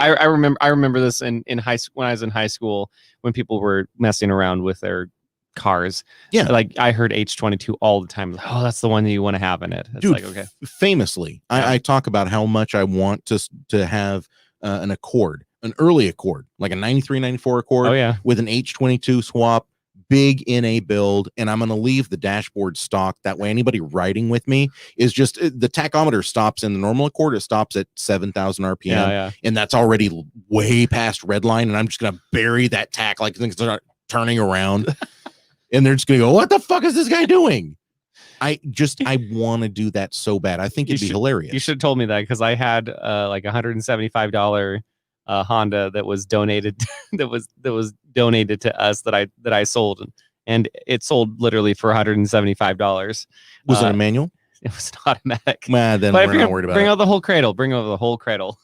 I remember this in high school when I was in high school when people were messing around with their cars. Yeah. like I heard H22 all the time. Like, oh, that's the one that you want to have in it. It's dude. like okay, Famously, Yeah. I talk about how much I want to have an Accord, an early Accord, like a 93, 94 Accord oh yeah, with an H22 swap, big NA build, and I'm going to leave the dashboard stock. That way, anybody riding with me is just the tachometer stops in the normal Accord. It stops at 7,000 RPM, yeah. and that's already way past red line. And I'm just going to bury that tack like things start turning around, and they're just going to go, "What the fuck is this guy doing?" I want to do that so bad. I think You it'd be should- hilarious. You should have told me that because I had like $175 Honda that was donated that was donated to us that I sold, and it sold literally for $175. Was it a manual? It was an automatic. Nah, then But if we're you're not gonna worried about bring it. out the whole cradle. Bring over the whole cradle.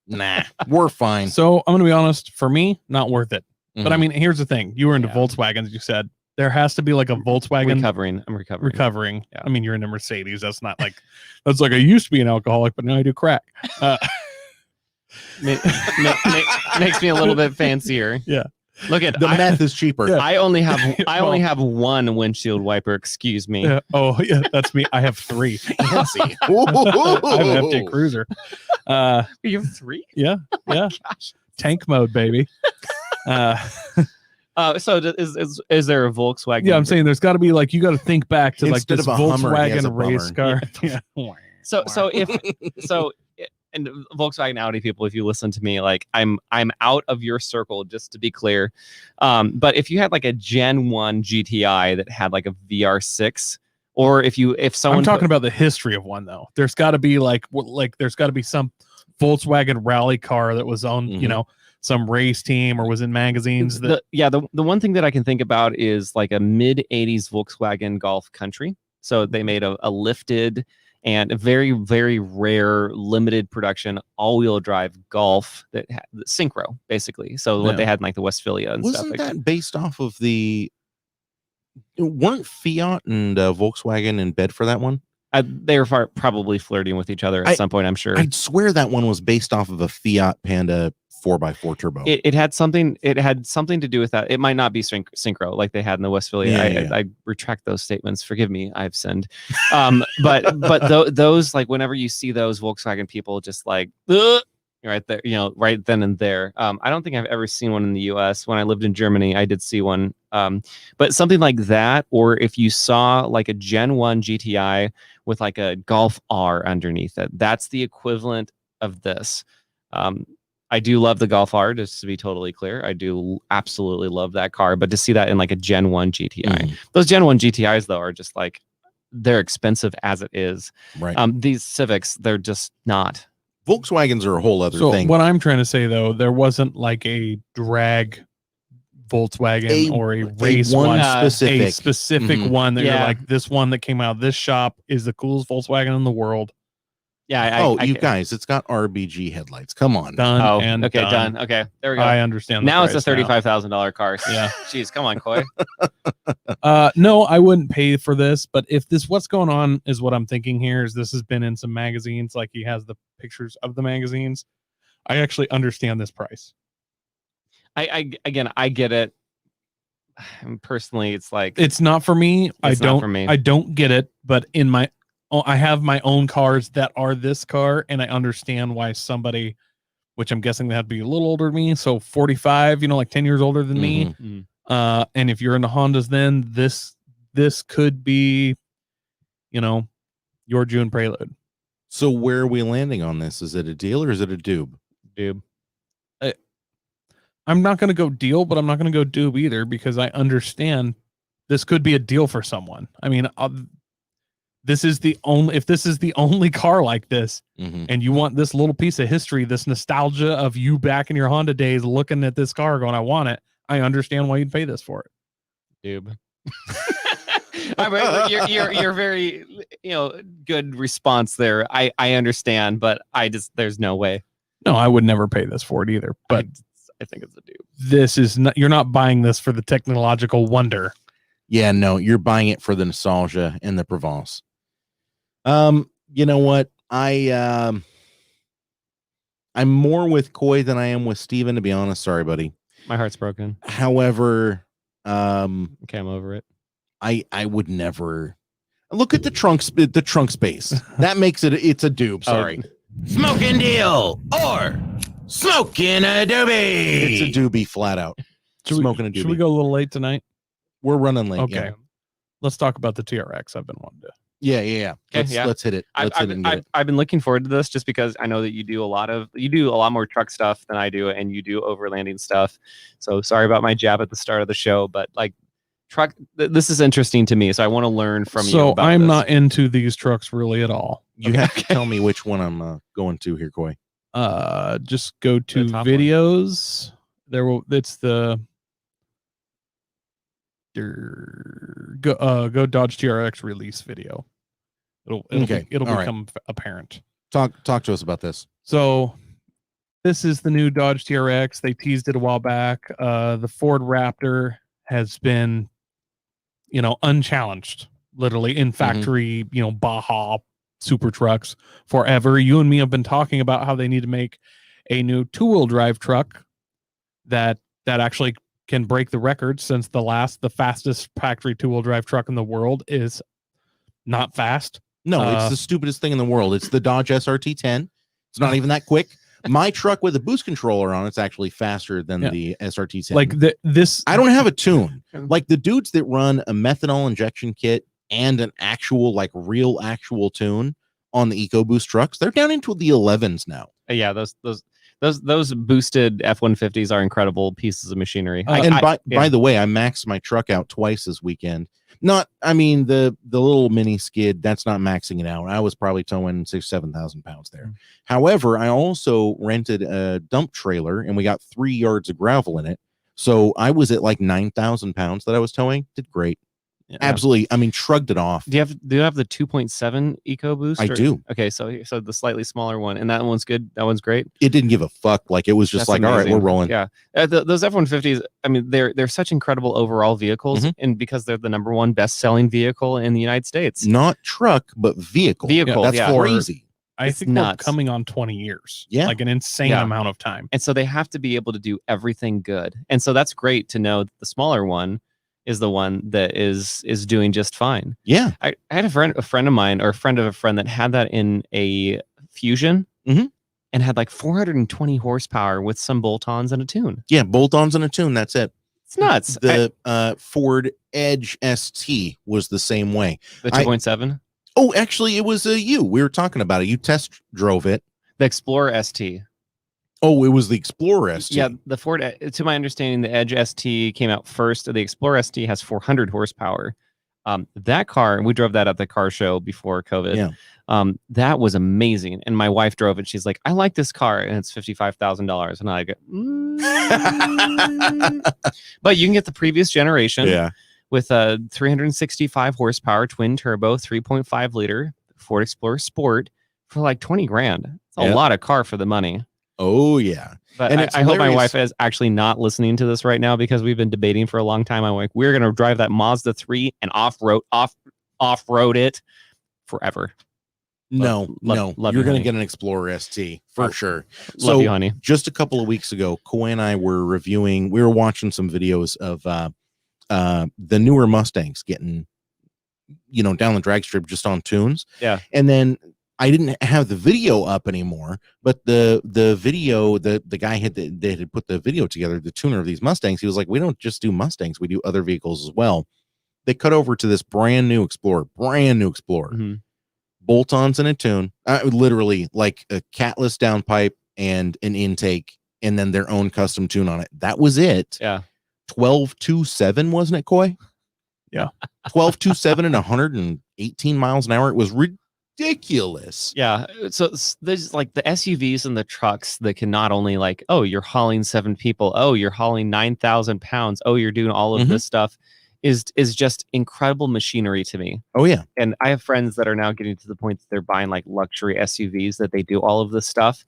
Nah, we're fine. So I'm gonna be honest. For me, not worth it. But I Mhm. mean, here's the thing: you were into Yeah. Volkswagens. You said there has to be like a Volkswagen I'm recovering. recovering. Yeah. I mean, you're into Mercedes. That's not like that's like I used to be an alcoholic, but now I do crack. Makes me a little bit fancier. Yeah. Look at The meth is cheaper. Yeah. I only Well- have one windshield wiper. Excuse me. Yeah. Oh yeah, that's me. I have 3. Fancy. I have an FJ Cruiser. You have 3? Yeah. Yeah. Gosh. Tank mode, baby. So is there a Volkswagen? Yeah, I'm saying there's got to be like you got to think back to like Instead this of a Hummer, he has a Volkswagen race Bummer. car. Yeah. So and Volkswagen Audi people, if you listen to me, like I'm out of your circle, just to be clear. But if you had like a Gen 1 GTI that had like a VR6, or if someone I'm talking about the history of one though. There's got to be like there's got to be some Volkswagen rally car that was on Mhm. you know some race team or was in magazines. That the one thing that I can think about is like a mid 80s Volkswagen Golf Country. So they made a lifted and a very, very rare limited production all-wheel drive Golf that had synchro basically. So what Yeah. they had in like the Westphalia and Wasn't stuff. that based off of the? Weren't Fiat and Volkswagen in bed for that one? They were probably flirting with each other at some point, I'm sure. I'd swear that one was based off of a Fiat Panda 4x4 turbo. It had something to do with that. It might not be synchro like they had in the Westphalia. Yeah. I retract those statements. Forgive me, I've sinned. But those, like whenever you see those Volkswagen people just like "Ugh," right there, right then and there. I don't think I've ever seen one in the US. When I lived in Germany, I did see one. But something like that, or if you saw like a Gen 1 GTI with like a Golf R underneath it, that's the equivalent of this. I do love the Golf R, just to be totally clear. I do absolutely love that car, but to see that in like a Gen 1 GTI, Mhm. those Gen 1 GTIs though are just like, they're expensive as it is. Right. These Civics, they're just not. Volkswagens are a whole other so thing. what I'm trying to say though, there wasn't like a drag Volkswagen or a race one one, specific. a specific Mhm. one that you're Yeah. like this one that came out of this shop is the coolest Volkswagen in the world. Yeah. you guys, it's got RBG headlights. Come on. Done Oh, and okay, done. done. Okay, there we go. I understand. the Now it's a price now. $35,000 car. Yeah. Jeez, come on, Coy. No, I wouldn't pay for this, but if this what's going on is what I'm thinking here is this has been in some magazines, like he has the pictures of the magazines. I actually understand this price. I get it. personally, it's like It's not for me. It's not for me. I don't get it, but I have my own cars that are this car, and I understand why somebody, which I'm guessing they have to be a little older than me, so 45, like 10 years older than me. And if you're into Hondas, then this could be, your June Prelude. So where are we landing on this? Is it a deal or is it a doob? Doob. I'm not going to go deal, but I'm not going to go doob either, because I understand this could be a deal for someone. I mean, if this is the only car like this, and you want this little piece of history, this nostalgia of you back in your Honda days looking at this car going, I want it. I understand why you'd pay this for it. Doob. I mean, you're very good response there. I understand, but there's no way. No, I would never pay this for it either. But I think it's a doob. This is not. You're not buying this for the technological wonder. Yeah, no, you're buying it for the nostalgia and the Provence. You know what? I'm more with Coy than I am with Steven, to be honest. Sorry, buddy. My heart's broken. However, okay, I'm over it. I would never look at the trunk space. That makes it's a doob. Sorry. Smokin Deal or Smokin a Doobie. It's a doobie flat out. Smoking a doobie. Should we go a little late tonight? We're running late. Okay. Yeah. Let's talk about the TRX. I've been wanting to. Yeah. Let's hit it. I've been looking forward to this just because I know that you do a lot more truck stuff than I do, and you do overlanding stuff. So sorry about my jab at the start of the show, but like truck, this is interesting to me. So I want to learn from you. So about I'm this. not into these trucks really at all. You have to tell me which one I'm going to here, Coy. Just go to videos. It's the go Dodge TRX release video. It'll become apparent. Talk to us about this. So this is the new Dodge TRX. They teased it a while back. The Ford Raptor has been, unchallenged, literally in factory, Baja super trucks forever. You and me have been talking about how they need to make a new 2-wheel drive truck that actually can break the record, since the fastest factory 2-wheel drive truck in the world is not fast. No, it's the stupidest thing in the world. It's the Dodge SRT10. It's not even that quick. My truck with a boost controller on it's actually faster than the SRT10. Like this, I don't have a tune. Like the dudes that run a methanol injection kit and an actual, real actual tune on the EcoBoost trucks, they're down into the 11s now. Yeah, those boosted F-150s are incredible pieces of machinery. By the way, I maxed my truck out twice this weekend. The little mini skid, that's not maxing it out. I was probably towing 6,000-7,000 pounds there. However, I also rented a dump trailer and we got 3 yards of gravel in it. So I was at 9,000 pounds that I was towing. Did great. Yeah. Absolutely. Shrugged it off. Do you have the 2.7 EcoBoost? I do. Okay, so the slightly smaller one, and that one's good. That one's great. It didn't give a fuck. It was just all right, we're rolling. Yeah, those F-150s. They're such incredible overall vehicles, and because they're the #1 best-selling vehicle in the United States. Not truck, but vehicle. That's crazy. I think we're coming on 20 years. Yeah, an insane amount of time. And so they have to be able to do everything good. And so that's great to know that the smaller one is the one that is doing just fine. Yeah. I had a friend of mine, or a friend of a friend, that had that in a Fusion and had 420 horsepower with some bolt-ons and a tune. Yeah, bolt-ons and a tune. That's it. It's nuts. The Ford Edge ST was the same way. The 2.7? Oh, actually, it was you. We were talking about it. You test drove it. The Explorer ST. Oh, it was the Explorer ST. Yeah, the Ford, to my understanding, the Edge ST came out first. The Explorer ST has 400 horsepower. That car, we drove that at the car show before COVID. Yeah. That was amazing. And my wife drove it. She's like, I like this car. And it's $55,000. And I go, But you can get the previous generation with a 365 horsepower twin turbo, 3.5 liter Ford Explorer Sport for $20,000. It's a lot of car for the money. Oh, yeah. But I hope my wife is actually not listening to this right now, because we've been debating for a long time. I'm like, we're going to drive that Mazda 3 and off-road it forever. No. Love You're going to get an Explorer ST for sure. Love you, honey. Just a couple of weeks ago, Coy and I were watching some videos of the newer Mustangs getting, down the drag strip just on tunes. Yeah. And then I didn't have the video up anymore, but the video, the guy that had put the video together, the tuner of these Mustangs, he was like, we don't just do Mustangs, we do other vehicles as well. They cut over to this brand new Explorer, Mm-hmm. bolt-ons and a tune, literally like a catless downpipe and an intake, and then their own custom tune on it. That was it. Yeah. 12.27, wasn't it, Coy? Yeah. 12.27 and 118 miles an hour. It was ridiculous. Yeah. So there's like the SUVs and the trucks that can not only like, oh, you're hauling 7 people. Oh, you're hauling 9,000 pounds. Oh, you're doing all of this stuff is just incredible machinery to me. Oh, yeah. And I have friends that are now getting to the point that they're buying like luxury SUVs that they do all of this stuff.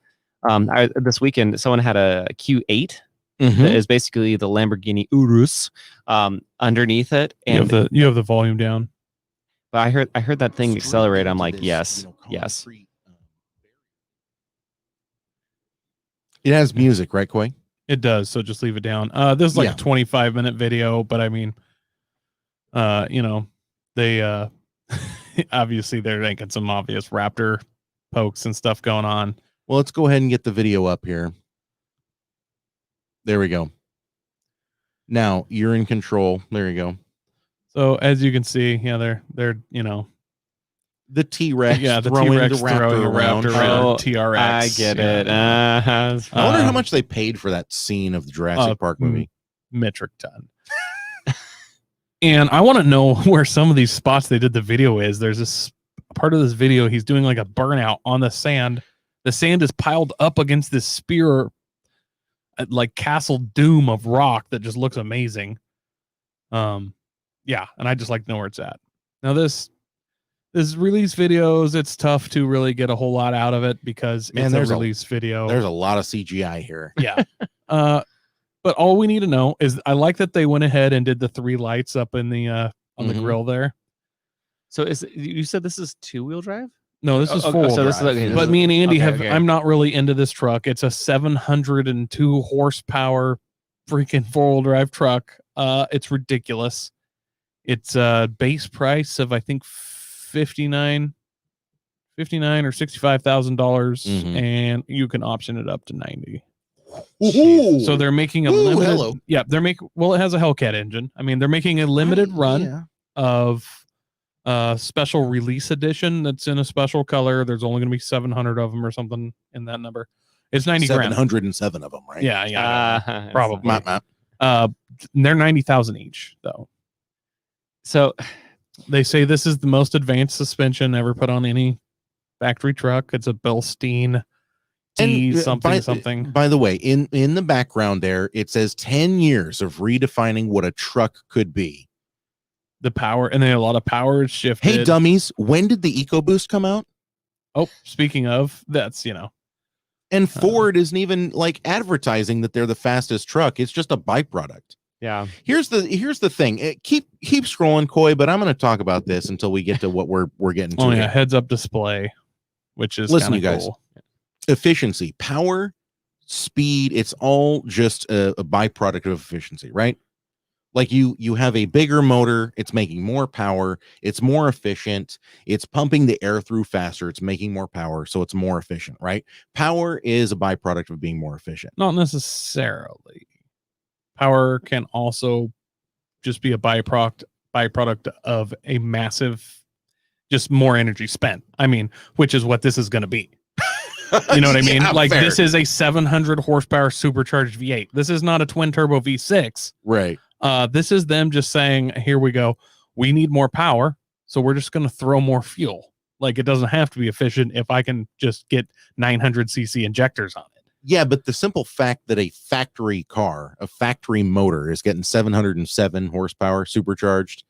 This weekend, someone had a Q8 that is basically the Lamborghini Urus underneath it. And you have the volume down. but I heard that thing accelerate. I'm like, yes. It has music, right, Coy? It does, so just leave it down. This is like a 25-minute video, but I mean, they obviously they're making some obvious Raptor pokes and stuff going on. Well, let's go ahead and get the video up here. There we go. Now you're in control. There you go. So as you can see, they're the T-Rex. Yeah, the throwing T-Rex the Raptor throwing a around. Raptor around Oh, TRX. I get it. I wonder how much they paid for that scene of the Jurassic Park movie. Metric ton. And I want to know where some of these spots they did the video is. There's this part of this video, he's doing like a burnout on the sand. The sand is piled up against this spear, like Castle Doom of rock that just looks amazing. Yeah, and I just like to know where it's at. Now this release videos, it's tough to really get a whole lot out of it because it's a release video. There's a lot of CGI here. Yeah. But all we need to know is I like that they went ahead and did the 3 lights up in the on the grill there. So you said this is 2-wheel drive? No, this is Okay, 4-wheel so this is drive. okay, But me and Andy okay. I'm not really into this truck. It's a 702 horsepower freaking 4-wheel drive truck. It's ridiculous. It's a base price of I think $59 or $65,000, and you can option it up to $90. So they're making a limited. Hello. Yeah, well, it has a Hellcat engine. I mean, they're making a limited run of special release edition that's in a special color. There's only going to be 700 of them or something in that number. It's 90 grand. 707 of them, right? Yeah, probably. Map. They're 90,000 each though. So they say this is the most advanced suspension ever put on any factory truck. It's a Bilstein T something. By the way, in the background there, it says 10 years of redefining what a truck could be. The power, and then a lot of power is shifted. Hey, dummies, when did the EcoBoost come out? Oh, speaking of, that's and Ford isn't even like advertising that they're the fastest truck. It's just a byproduct. Yeah. Here's the thing. Keep scrolling, Coy, but I'm going to talk about this until we get to what we're getting to. Oh yeah, heads up display, which is listen, you guys. Cool. Efficiency, power, speed, it's all just a byproduct of efficiency, right? Like you have a bigger motor, it's making more power, it's more efficient, it's pumping the air through faster, it's making more power, so it's more efficient, right? Power is a byproduct of being more efficient. Not necessarily. Power can also just be a byproduct of a massive, just more energy spent. I mean, which is what this is going to be. You know what I mean? Like fair. This is a 700 horsepower supercharged V8. This is not a twin turbo V6. Right. This is them just saying, here we go. We need more power. So we're just going to throw more fuel. Like it doesn't have to be efficient if I can just get 900cc injectors on it. Yeah, but the simple fact that a factory car, a factory motor is getting 707 horsepower supercharged.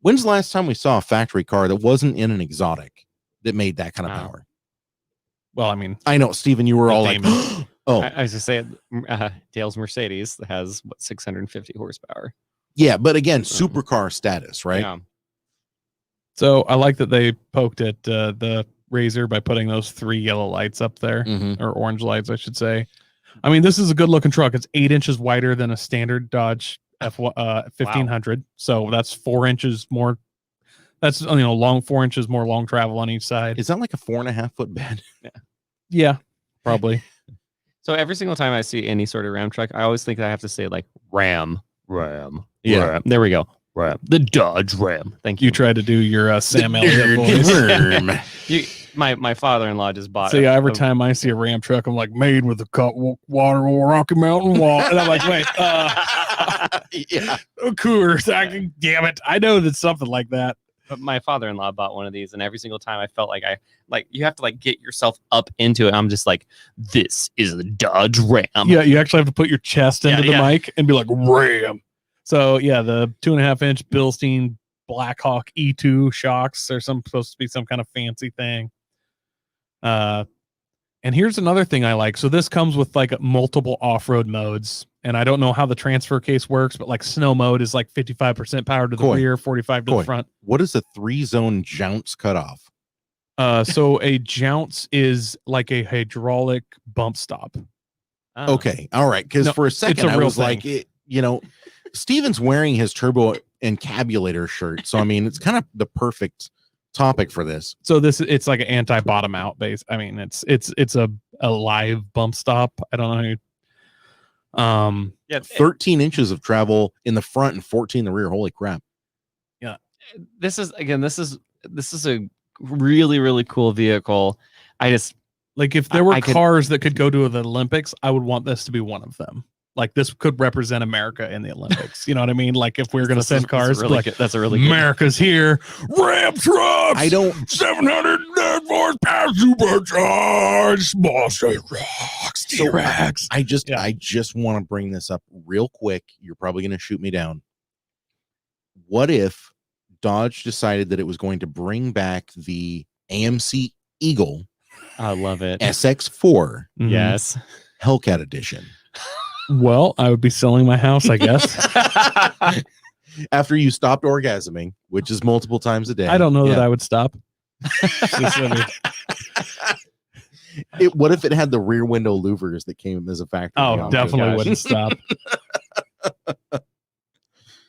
When's the last time we saw a factory car that wasn't in an exotic that made that kind of power? Well, I mean, I know, Steven, you were all like, oh, I was just saying, Dale's Mercedes has 650 horsepower. Yeah, but again, supercar status, right? Yeah. So I like that they poked at the Razor by putting those 3 yellow lights up there, or orange lights, I should say. I mean, this is a good looking truck. It's 8 inches wider than a standard Dodge 1500. So that's 4 inches more. That's long 4 inches more long travel on each side. Is that like a 4.5 foot bed? Yeah, probably. So every single time I see any sort of Ram truck, I always think I have to say like Ram. Yeah. Ram. There we go. Ram. The Dodge Ram. Thank you. You tried to do your Sam Elliott voice. My father-in-law just bought. See, every time I see a Ram truck, I'm like, made with the cut water or Rocky Mountain wall, and I'm like, wait, Yeah. Coors. Damn it, I know that something like that. But my father-in-law bought one of these, and every single time I felt like you have to like get yourself up into it. I'm just like, this is the Dodge Ram. Yeah, you actually have to put your chest into the mic and be like, Ram. So yeah, the 2.5-inch Bilstein Blackhawk E2 shocks are supposed to be some kind of fancy thing. And here's another thing I like. So this comes with like multiple off-road modes, and I don't know how the transfer case works, but like snow mode is like 55% power to the rear, 45 to the front. What is a 3-zone jounce cutoff? So a jounce is like a hydraulic bump stop. Oh. Okay, all right. Because for a second I was like, Steven's wearing his turbo encabulator shirt, so I mean, it's kind of the perfect topic for this. So it's like an anti-bottom out base. I mean, it's a live bump stop. I don't know. 13 inches of travel in the front and 14 in the rear. Holy crap. Yeah. This is a really, really cool vehicle. I just like if there were cars that could go to the Olympics, I would want this to be one of them. Like this could represent America in the Olympics. You know what I mean? Like if we're going to send cars, that's a really good. America's here. Ram trucks. I don't 700 horsepower supercharged small straight rocks. T-Rex. I just want to bring this up real quick. You're probably going to shoot me down. What if Dodge decided that it was going to bring back the AMC Eagle? I love it. SX4. Yes. Hellcat edition. Well, I would be selling my house, I guess. After you stopped orgasming, which is multiple times a day. I don't know that I would stop. What if it had the rear window louvers that came as a factory? Oh, definitely wouldn't stop.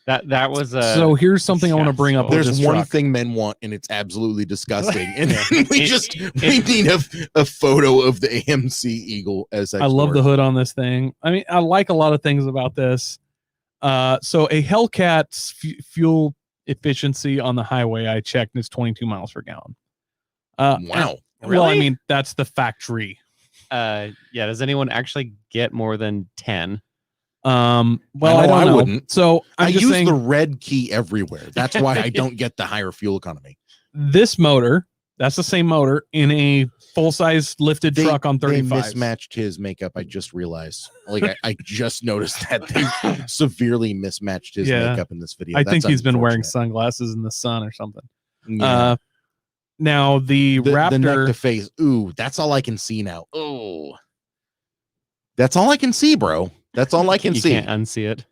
That was so here's something I want to bring up. There's one thing men want, and it's absolutely disgusting. And we need a photo of the AMC Eagle SX. I love the hood on this thing. I mean, I like a lot of things about this. So a Hellcat's fuel efficiency on the highway, I checked, is 22 miles per gallon. Wow. Well, I mean, that's the factory. Does anyone actually get more than 10? Well, I don't know. Wouldn't. So I use the red key everywhere. That's why I don't get the higher fuel economy. This motor, that's the same motor in a full-size lifted truck on 35. They mismatched his makeup. I just realized. Like I just noticed that they severely mismatched his makeup in this video. I think he's been wearing sunglasses in the sun or something. Yeah. Now the Raptor, the neck to face. Ooh, that's all I can see now. Ooh, that's all I can see, bro. That's all I can see. You can't unsee it.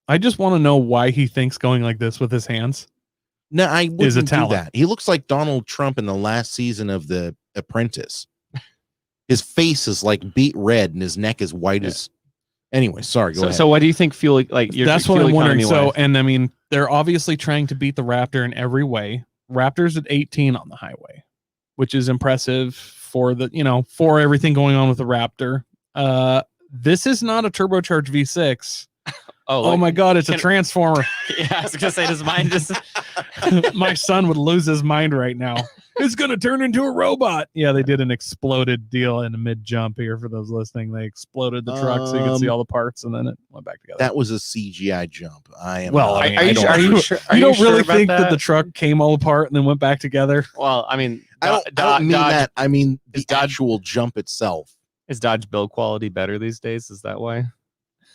I just want to know why he thinks going like this with his hands. No, I wouldn't do talent. that. He looks like Donald Trump in the last season of The Apprentice. His face is like beet red and his neck is white as. Anyway, sorry. Go ahead. So what do you think fuel like? That's what I'm wondering. So, and I mean, they're obviously trying to beat the Raptor in every way. Raptor's at 18 on the highway, which is impressive for for everything going on with the Raptor. This is not a turbocharged V6. Oh my God, it's a transformer. Yeah, I was gonna say, does mine just my son would lose his mind right now. It's gonna turn into a robot. Yeah, they did an exploded deal in the mid jump here for those listening. They exploded the truck so you could see all the parts, and then it went back together. That was a CGI jump. I am. Well, are you sure? You don't really think that the truck came all apart and then went back together? Well, I mean, I don't mean that. I mean the actual jump itself. Is Dodge build quality better these days? Is that why?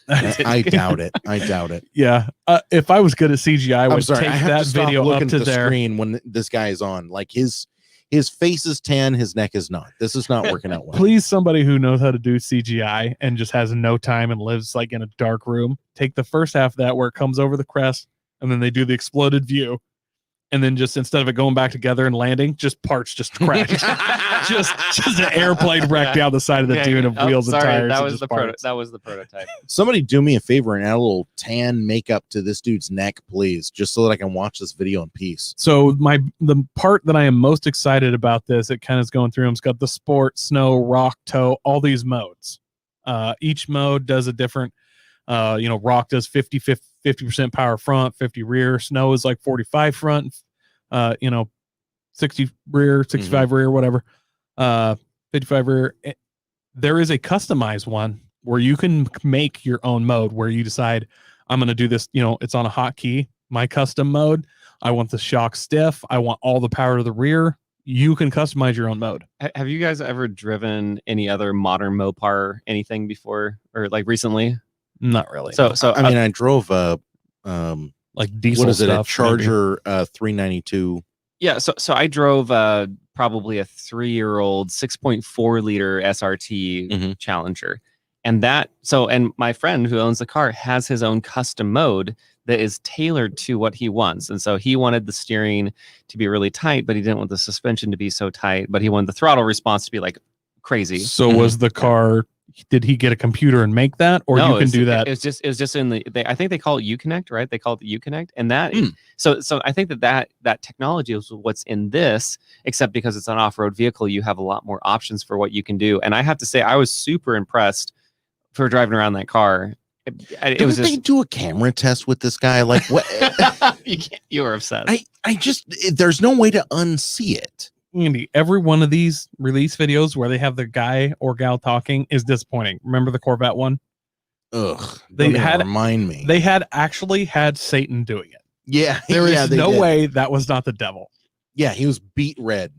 I doubt it. I doubt it. Yeah. If I was good at CGI, I would take that video up to the there. Screen when this guy is on. Like his face is tan, his neck is not. This is not working out well. Please, somebody who knows how to do CGI and just has no time and lives like in a dark room, take the first half of that where it comes over the crest and then they do the exploded view and then just instead of it going back together and landing, just parts just cracked. just an airplane wrecked down the side of the dune of wheels and tires. That and was just the parts. that was the prototype. Somebody do me a favor and add a little tan makeup to this dude's neck, please, just so that I can watch this video in peace. So the part that I am most excited about this, it kind of is going through them. It's got the sport, snow, rock, tow, all these modes. Each mode does a different, rock does 50% power front, 50 rear. Snow is like 45 front, 60 rear, 65 rear, whatever. 55 rear. There is a customized one where you can make your own mode where you decide, I'm going to do this, it's on a hotkey, my custom mode. I want the shock stiff. I want all the power to the rear. You can customize your own mode. Have you guys ever driven any other modern Mopar anything before or like recently? Not really. So I mean, I drove like diesel what is it? stuff, A Charger 392. Yeah, so I drove probably a 3-year-old 6.4 liter SRT Challenger, and my friend who owns the car has his own custom mode that is tailored to what he wants, and so he wanted the steering to be really tight, but he didn't want the suspension to be so tight, but he wanted the throttle response to be like crazy. So was the car? Did he get a computer and make that, or No, you can do that? It's just in the. I think they call it Uconnect, right? They call it the Uconnect, and that. So I think that technology is what's in this, except because it's an off-road vehicle, you have a lot more options for what you can do. And I have to say, I was super impressed for driving around that car. It was Didn't they do a camera test with this guy? Like what? you were obsessed. I just there's no way to unsee it. Andy, every one of these release videos where they have the guy or gal talking is disappointing. Remember the Corvette one? Ugh. They don't had remind me. They had actually had Satan doing it. Yeah. There is they no did. way that was not the devil. Yeah, he was beat red.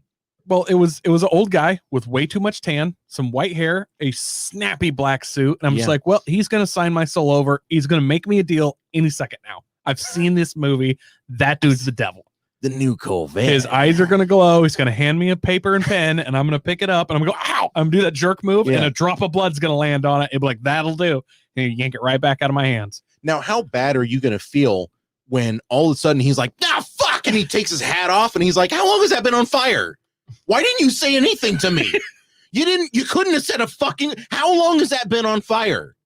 Well, it was an old guy with way too much tan, some white hair, a snappy black suit, and I'm just like, well, he's gonna sign my soul over. He's gonna make me a deal any second now. I've seen this movie. That dude's the devil. The new Corvette. His eyes are gonna glow. He's gonna hand me a paper and pen, and I'm gonna pick it up, and I'm gonna go, ow! I'm gonna do that jerk move, and a drop of blood's gonna land on it. It'll be like, that'll do. And you yank it right back out of my hands. Now, how bad are you gonna feel when all of a sudden he's like, "Ah, fuck," and he takes his hat off, and he's like, "How long has that been on fire? Why didn't you say anything to me? You couldn't have said a fucking. How long has that been on fire?"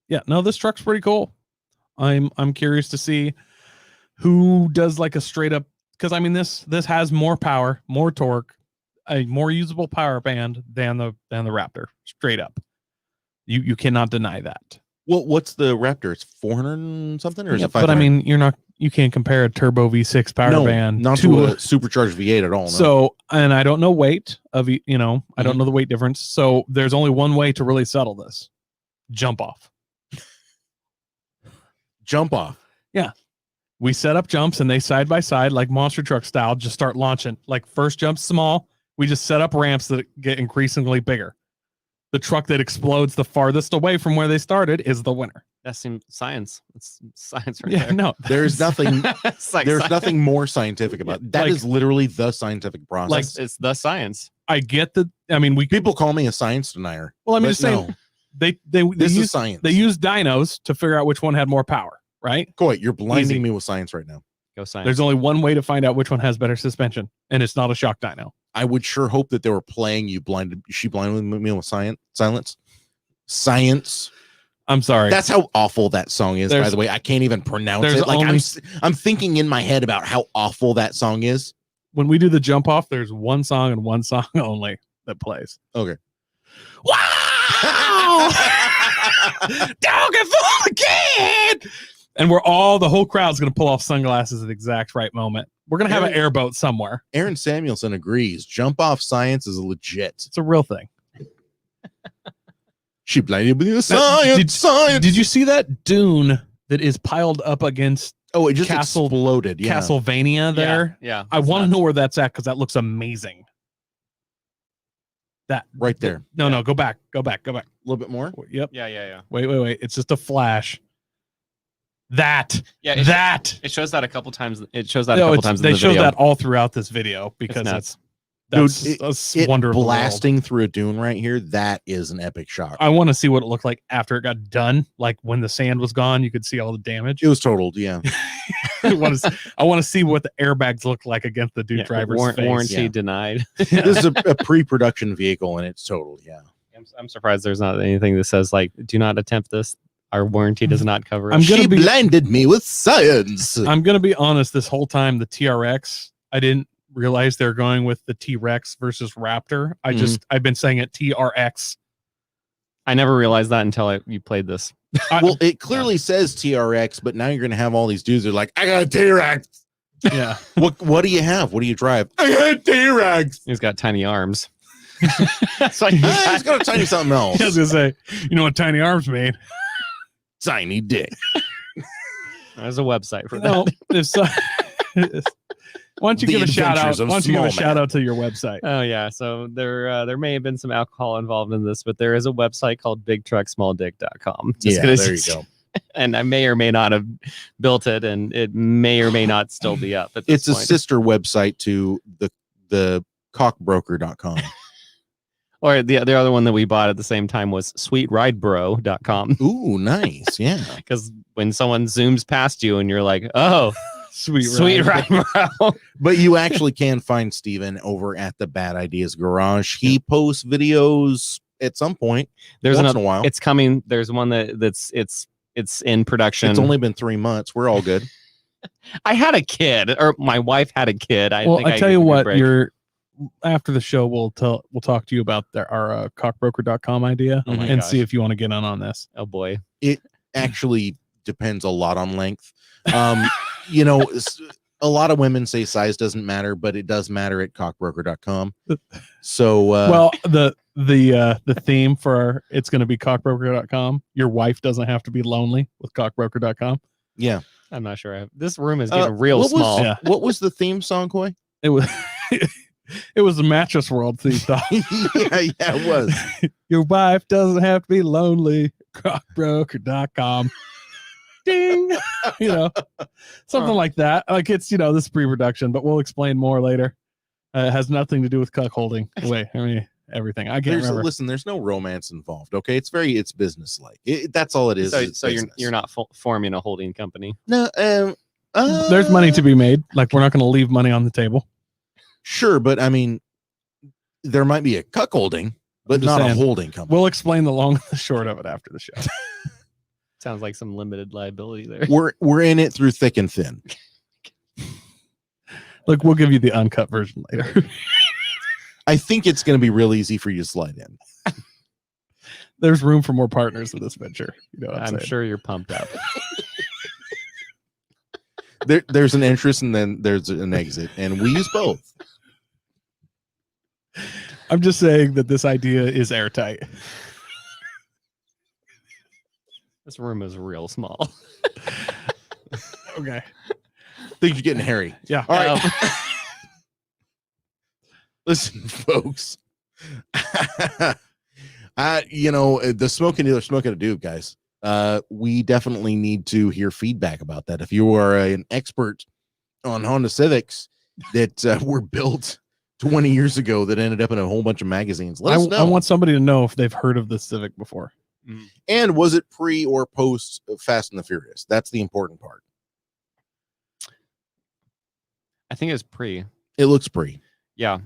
Yeah, no, this truck's pretty cool. I'm curious to see who does like a straight up, because I mean this has more power, more torque, a more usable power band than the Raptor. Straight up, you cannot deny that. Well, what's the Raptor? It's 400 and something, or is it 500? But I mean, you can't compare a turbo V6 power band not to a supercharged V8 at all. No. So, and I don't know weight of I don't know the weight difference. So there's only one way to really settle this: jump off. Jump off. Yeah. We set up jumps and they side by side, like monster truck style, just start launching. Like first jump small. We just set up ramps that get increasingly bigger. The truck that explodes the farthest away from where they started is the winner. That seems science. It's science right Yeah, there. no, There's nothing. It's like There's science. nothing more scientific about it. That Like- is literally the scientific process. like- It's the science. I get that. I mean, People call me a science denier. well, I'm but just saying no, they this is use science. they use dynos to figure out which one had more power, right? Coy, you're blinding Easy. me with science right now. Go science. There's only one way to find out which one has better suspension, and it's not a shock dyno. I would sure hope that they were playing you blinded. She blinded me with silence. Science. I'm sorry. That's how awful that song is. By There's- the way, I can't even pronounce there's it. Like only- I'm thinking in my head about how awful that song is. When we do the jump off, there's one song and one song only that plays. Okay. Wow! Don't get fooled again! And the whole crowd's going to pull off sunglasses at the exact right moment. We're going to have an airboat somewhere. Aaron Samuelson agrees. Jump off science is legit. It's a real thing. She blinded me with Did- science. Did you see that dune that is piled up against Oh, it just Castle- exploded. Yeah. Castlevania there? Yeah. I want to know where that's at because that looks amazing. That Right there. No, go back. Go back. A little bit more. Yep. Yeah. Wait. It's just a flash. That. Yeah. It shows that a couple times. It shows that a No, couple times. they in the show video. that all throughout this video because nuts. That's Dude, a wonder of the world. blasting through a dune right here. That is an epic shot. I want to see what it looked like after it got done. Like when the sand was gone, you could see all the damage. It was totaled. Yeah. I want to see what the airbags look like against the dude driver's face. warranty Yeah. denied. This is a pre-production vehicle and it's totaled. Yeah. I'm surprised there's not anything that says like, do not attempt this. Our warranty does not cover it. I'm gonna She be- blinded me with science. I'm gonna be honest. This whole time, the TRX, I didn't realize they're going with the T-Rex versus Raptor. I've been saying it TRX. I never realized that until you played this. Well, it clearly says TRX, but now you're going to have all these dudes that are like, I got a T-Rex. Yeah. What do you have? What do you drive? I got a T-Rex. He's got tiny arms. That's why He's got a tiny something else. I was gonna say, you know what tiny arms mean? Tiny dick. There's a website for that. No, if so, why don't you The give a shout out? Adventures of Why don't you give a Small shout Man. out to your website? Oh yeah, so there may have been some alcohol involved in this, but there is a website called bigtrucksmalldick.com. There you go. And I may or may not have built it, and it may or may not still be up at this It's a point. sister website to the cockbroker.com. Or the other one that we bought at the same time was sweetridebro.com. Ooh, nice. Yeah. Because when someone zooms past you and you're like, oh, Sweet ride bro. But you actually can find Steven over at the Bad Ideas Garage. He posts videos at some point. There's once another in a while. It's coming. There's one that's in production. It's only been 3 months. We're all good. I had a kid, or my wife had a kid. I tell you what, break. you're after the show we'll talk to you about our cockbroker.com idea Oh my and gosh. see if you want to get in on this. Oh boy. Actually depends a lot on length. A lot of women say size doesn't matter, but it does matter at cockbroker.com. So Well, the theme for it's going to be cockbroker.com. Your wife doesn't have to be lonely with cockbroker.com. yeah. I'm not sure. This room is getting real what small. Yeah. What was the theme song, Coy? It was it was the mattress world theme song. yeah, it was. Your wife doesn't have to be lonely. Cockbroker.com. Ding. Something like that. Like it's this is pre-production, but we'll explain more later. It has nothing to do with cuckolding. Wait, everything. I can't remember. Listen, there's no romance involved. Okay, it's business like. That's all it is. So you're not forming a holding company. No. There's money to be made. Like we're not going to leave money on the table. Sure, but I mean, there might be a cuckolding, but I'm just not a saying. holding company. We'll explain the long and the short of it after the show. Sounds like some limited liability there. We're in it through thick and thin. Look, we'll give you the uncut version later. I think it's going to be real easy for you to slide in. There's room for more partners in this venture. You know what I'm I'm saying? sure you're pumped up. There's an entrance and then there's an exit, and we use both. I'm just saying that this idea is airtight. This room is real small. Okay. Things are getting hairy. Yeah. All right. Listen, folks. The Smokin Deal, Smokin Deal, guys. We definitely need to hear feedback about that. If you are an expert on Honda Civics that were built 20 years ago that ended up in a whole bunch of magazines, let us know. I want somebody to know if they've heard of the Civic before. And was it pre or post Fast and the Furious? That's the important part. I think it's pre. It looks pre. Yeah.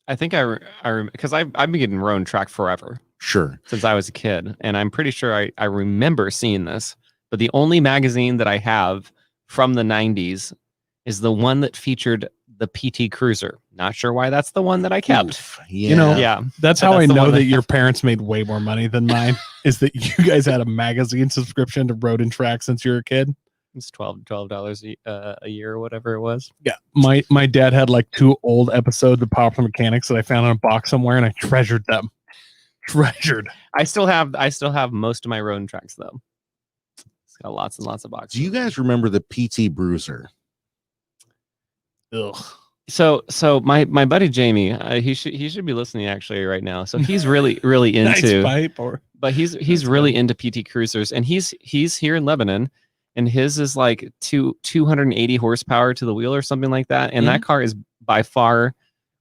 I think because I've been getting road and track forever. Sure. Since I was a kid, and I'm pretty sure I remember seeing this, but the only magazine that I have from the 90s is the one that featured the PT Cruiser. Not sure why that's the one that I kept. Oof, yeah. Yeah. That's how That's I the know one that that- your parents made way more money than mine, is that you guys had a magazine subscription to Road and Track since you were a kid. It's $12 a year or whatever it was. Yeah. My dad had like 2 old episodes of Popular Mechanics that I found in a box somewhere, and I treasured them. I still have most of my road and tracks though. It's got lots and lots of boxes. Do you guys remember the PT Bruiser? Ugh. So my buddy Jamie, he should be listening actually right now. So he's really Nice into, pipe or but he's really into PT Cruisers, and he's here in Lebanon, and his is like 280 horsepower to the wheel or something like that, and that car is by far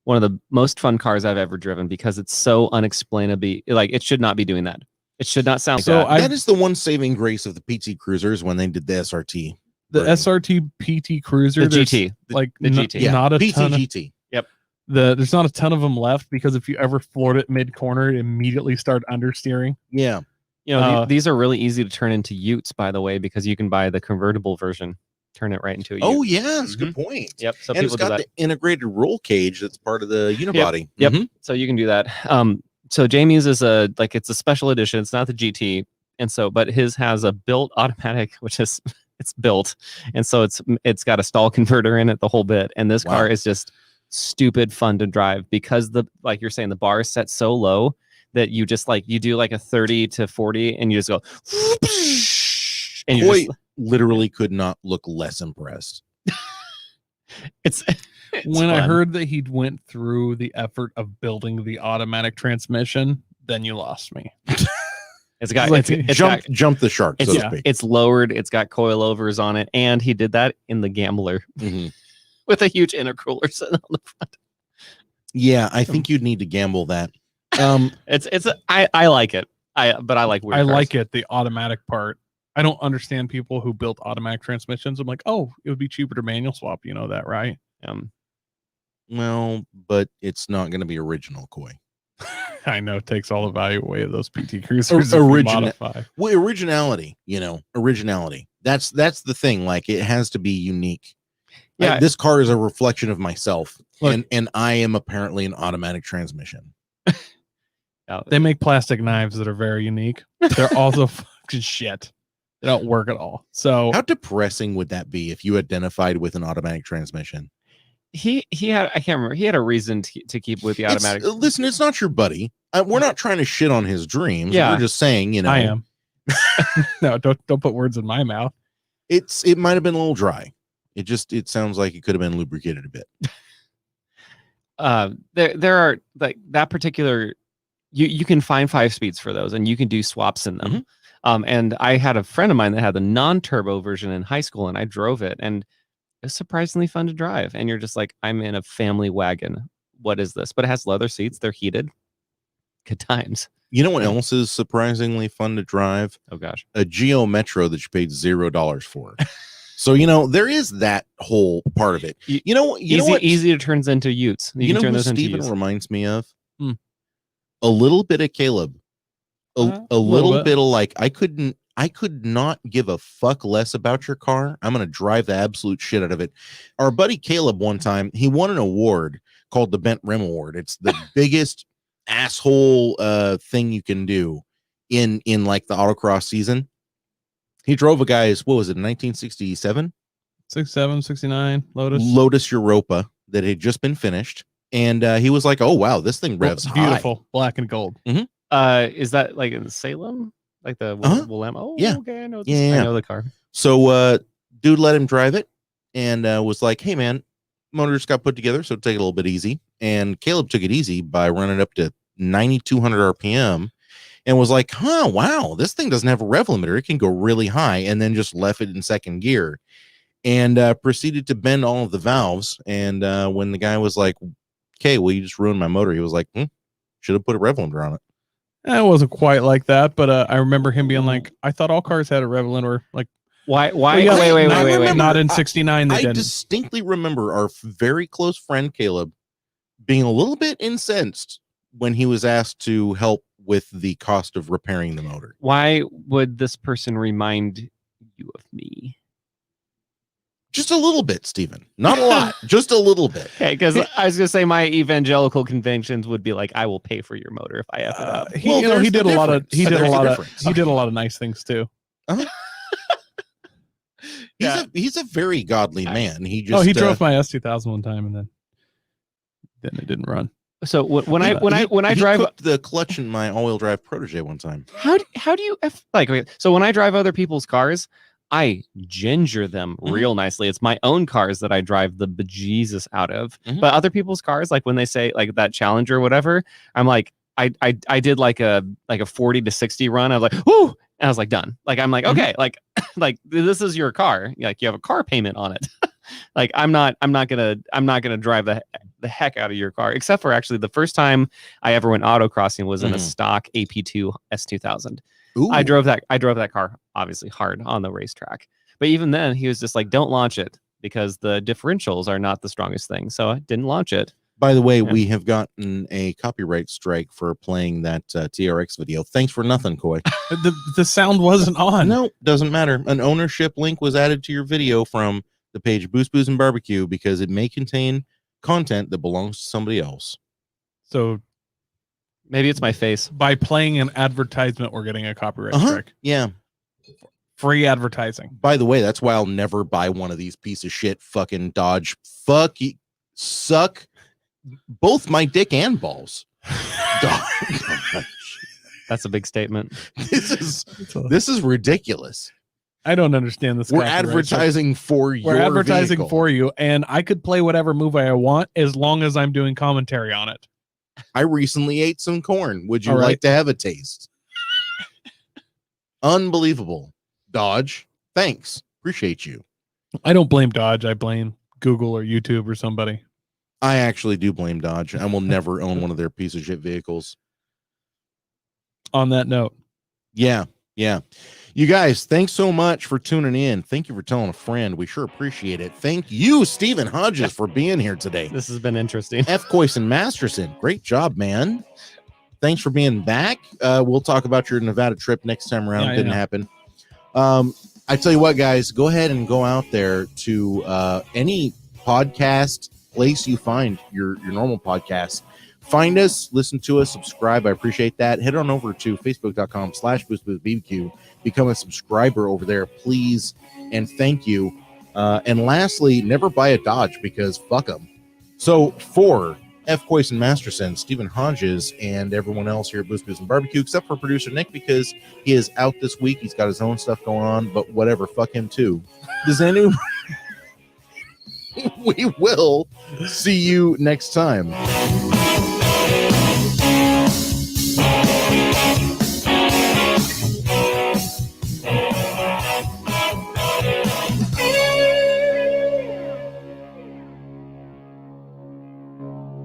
one of the most fun cars I've ever driven because it's so unexplainably like it should not be doing that. It should not sound So like that. That is the one saving grace of the PT Cruisers when they did the SRT. The version. SRT PT Cruiser, The there's, GT. like the GT. Yeah, not a PT ton of, GT. there's not a ton of them left because if you ever floored it mid corner, it immediately start understeering. Yeah. You know, these are really easy to turn into Utes, by the way, because you can buy the convertible version, turn it right into a Ute. Oh yeah, that's a good point. Yep. So And it's people do got that. the integrated roll cage that's part of the unibody. Yep. Mhm. So you can do that. So Jamie's is it's a special edition. It's not the GT, and so but his has a built automatic, which is it's built, and so it's got a stall converter in it, the whole bit. And this car is just stupid fun to drive because like you're saying, the bar is set so low that you just you do like a 30 to 40, and you just go, and you Boy, literally could not look less impressed. it's When I fun. heard that he went through the effort of building the automatic transmission, then you lost me. It's got Like, it's Jump the shark, so it's, to speak. it's lowered. It's got coilovers on it, and he did that in the Gambler Mhm. with a huge intercooler sitting on the front. Yeah, I think you'd need to gamble that. I like it. But I like weird I cars. like it, the automatic part. I don't understand people who built automatic transmissions. I'm like, oh, it would be cheaper to manual swap. You know that, right? Well, but it's not going to be original, Coy. I know it takes all the value away of those PT Cruisers. if you modify. Well, originality, originality. That's the thing. Like, it has to be unique. Yeah. Like, this car is a reflection of myself, Look- and I am apparently an automatic transmission. They make plastic knives that are very unique. They're also fucking shit. They don't work at all. So How depressing would that be if you identified with an automatic transmission? He had I can't remember. He had a reason to keep with the automatic. Listen, it's not your buddy. We're not trying to shit on his dreams. Yeah. We're just saying, I am. No, don't put words in my mouth. it might have been a little dry. It sounds like it could have been lubricated a bit. There are like that particular. You can find 5-speeds for those, and you can do swaps in them. And I had a friend of mine that had the non-turbo version in high school, and I drove it, and it's surprisingly fun to drive. And you're just like, I'm in a family wagon. What is this? But it has leather seats. They're heated. Good times. You know what else is surprisingly fun to drive? Oh gosh. A Geo Metro that you paid $0 for. So there is that whole part of it. You know what? Easy to turn into Utes. You can turn who those into Steven Utes. reminds me of? Hmm. A little bit of Caleb. A little little bit. bit of like, I could not give a fuck less about your car. I'm gonna drive the absolute shit out of it. Our buddy Caleb, one time, he won an award called the Bent Rim Award. It's the biggest asshole thing you can do in like the autocross season. He drove a guy's, what was it, 1967 67, 69 Lotus Europa that had just been finished, and he was like, oh wow, this thing revs beautiful, black and gold. Is that like in Salem? Like the Willam? Oh, yeah. Okay, I know this. Yeah. I know the car. So dude let him drive it and was like, hey man, motor just got put together, so take it a little bit easy. And Caleb took it easy by running up to 9,200 RPM and was like, huh, wow, this thing doesn't have a rev limiter. It can go really high, and then just left it in second gear and proceeded to bend all of the valves. And when the guy was like, okay, well, you just ruined my motor, he was like, should have put a rev limiter on it. It wasn't quite like that, but I remember him being like, I thought all cars had a rev limiter. Like, Why? well, yeah, Wait. Not in 69, they I didn't. distinctly remember our very close friend Caleb being a little bit incensed when he was asked to help with the cost of repairing the motor. Why would this person remind you of me? Just a little bit, Stephen. Not a lot, just a little bit. Okay, because I was gonna say my evangelical conventions would be like, I will pay for your motor if I F it up. He, Well, you know, he there's did the a lot of difference. There's the difference. nice things too. He's a very godly man. He just He drove my S2000 one time, and then it didn't run. So when I he drive cooked the clutch in my all-wheel drive Protege one time. how do you okay, so when I drive other people's cars, I ginger them real nicely. It's my own cars that I drive the bejesus out of. But other people's cars, like when they say like that Challenger or whatever, I'm like, I did like a 40 to 60 run. I was like, whoo, and I was like, done. Like I'm like, okay, like this is your car. Like you have a car payment on it. Like I'm not gonna drive the the heck out of your car. Except for actually the first time I ever went autocrossing was in a stock AP2 S2000. Ooh. I drove that car obviously hard on the racetrack. But even then, he was just like, "Don't launch it because the differentials are not the strongest thing." So I didn't launch it. By the way, we have gotten a copyright strike for playing that TRX video. Thanks for nothing, Coy. The sound wasn't on. No, doesn't matter. An ownership link was added to your video from the page Boost Booze and Barbecue because it may contain content that belongs to somebody else. So Maybe it's my face. by playing an advertisement, we're getting a copyright strike. Yeah. Free advertising. By the way, that's why I'll never buy one of these piece of shit fucking Dodge. Fuck you. Suck both my dick and balls. That's a big statement. This is ridiculous. I don't understand this. We're copyright advertising for you. We're advertising for you, and I could play whatever movie I want as long as I'm doing commentary on it. I recently ate some corn. Would you All right. like to have a taste? Unbelievable. Dodge. Thanks. Appreciate you. I don't blame Dodge. I blame Google or YouTube or somebody. I actually do blame Dodge. I will never own one of their piece of shit vehicles. On that note. Yeah. You guys, thanks so much for tuning in. Thank you for telling a friend. We sure appreciate it. Thank you, Stephen Hodges, for being here today. This has been interesting. F. Coyson Masterson. Great job, man. Thanks for being back. We'll talk about your Nevada trip next time around. Didn't happen. I tell you what, guys, go ahead and go out there to any podcast place you find your normal podcast. Find us, listen to us, subscribe. I appreciate that. Head on over to facebook.com/boostboostbbq. Become a subscriber over there, please. And thank you. And lastly, never buy a Dodge because fuck them. So for F. Coyson Masterson, Stephen Hodges, and everyone else here at Boost Booze and Barbecue, except for producer Nick, because he is out this week. He's got his own stuff going on, but whatever, fuck him too. Does anyone? We will see you next time.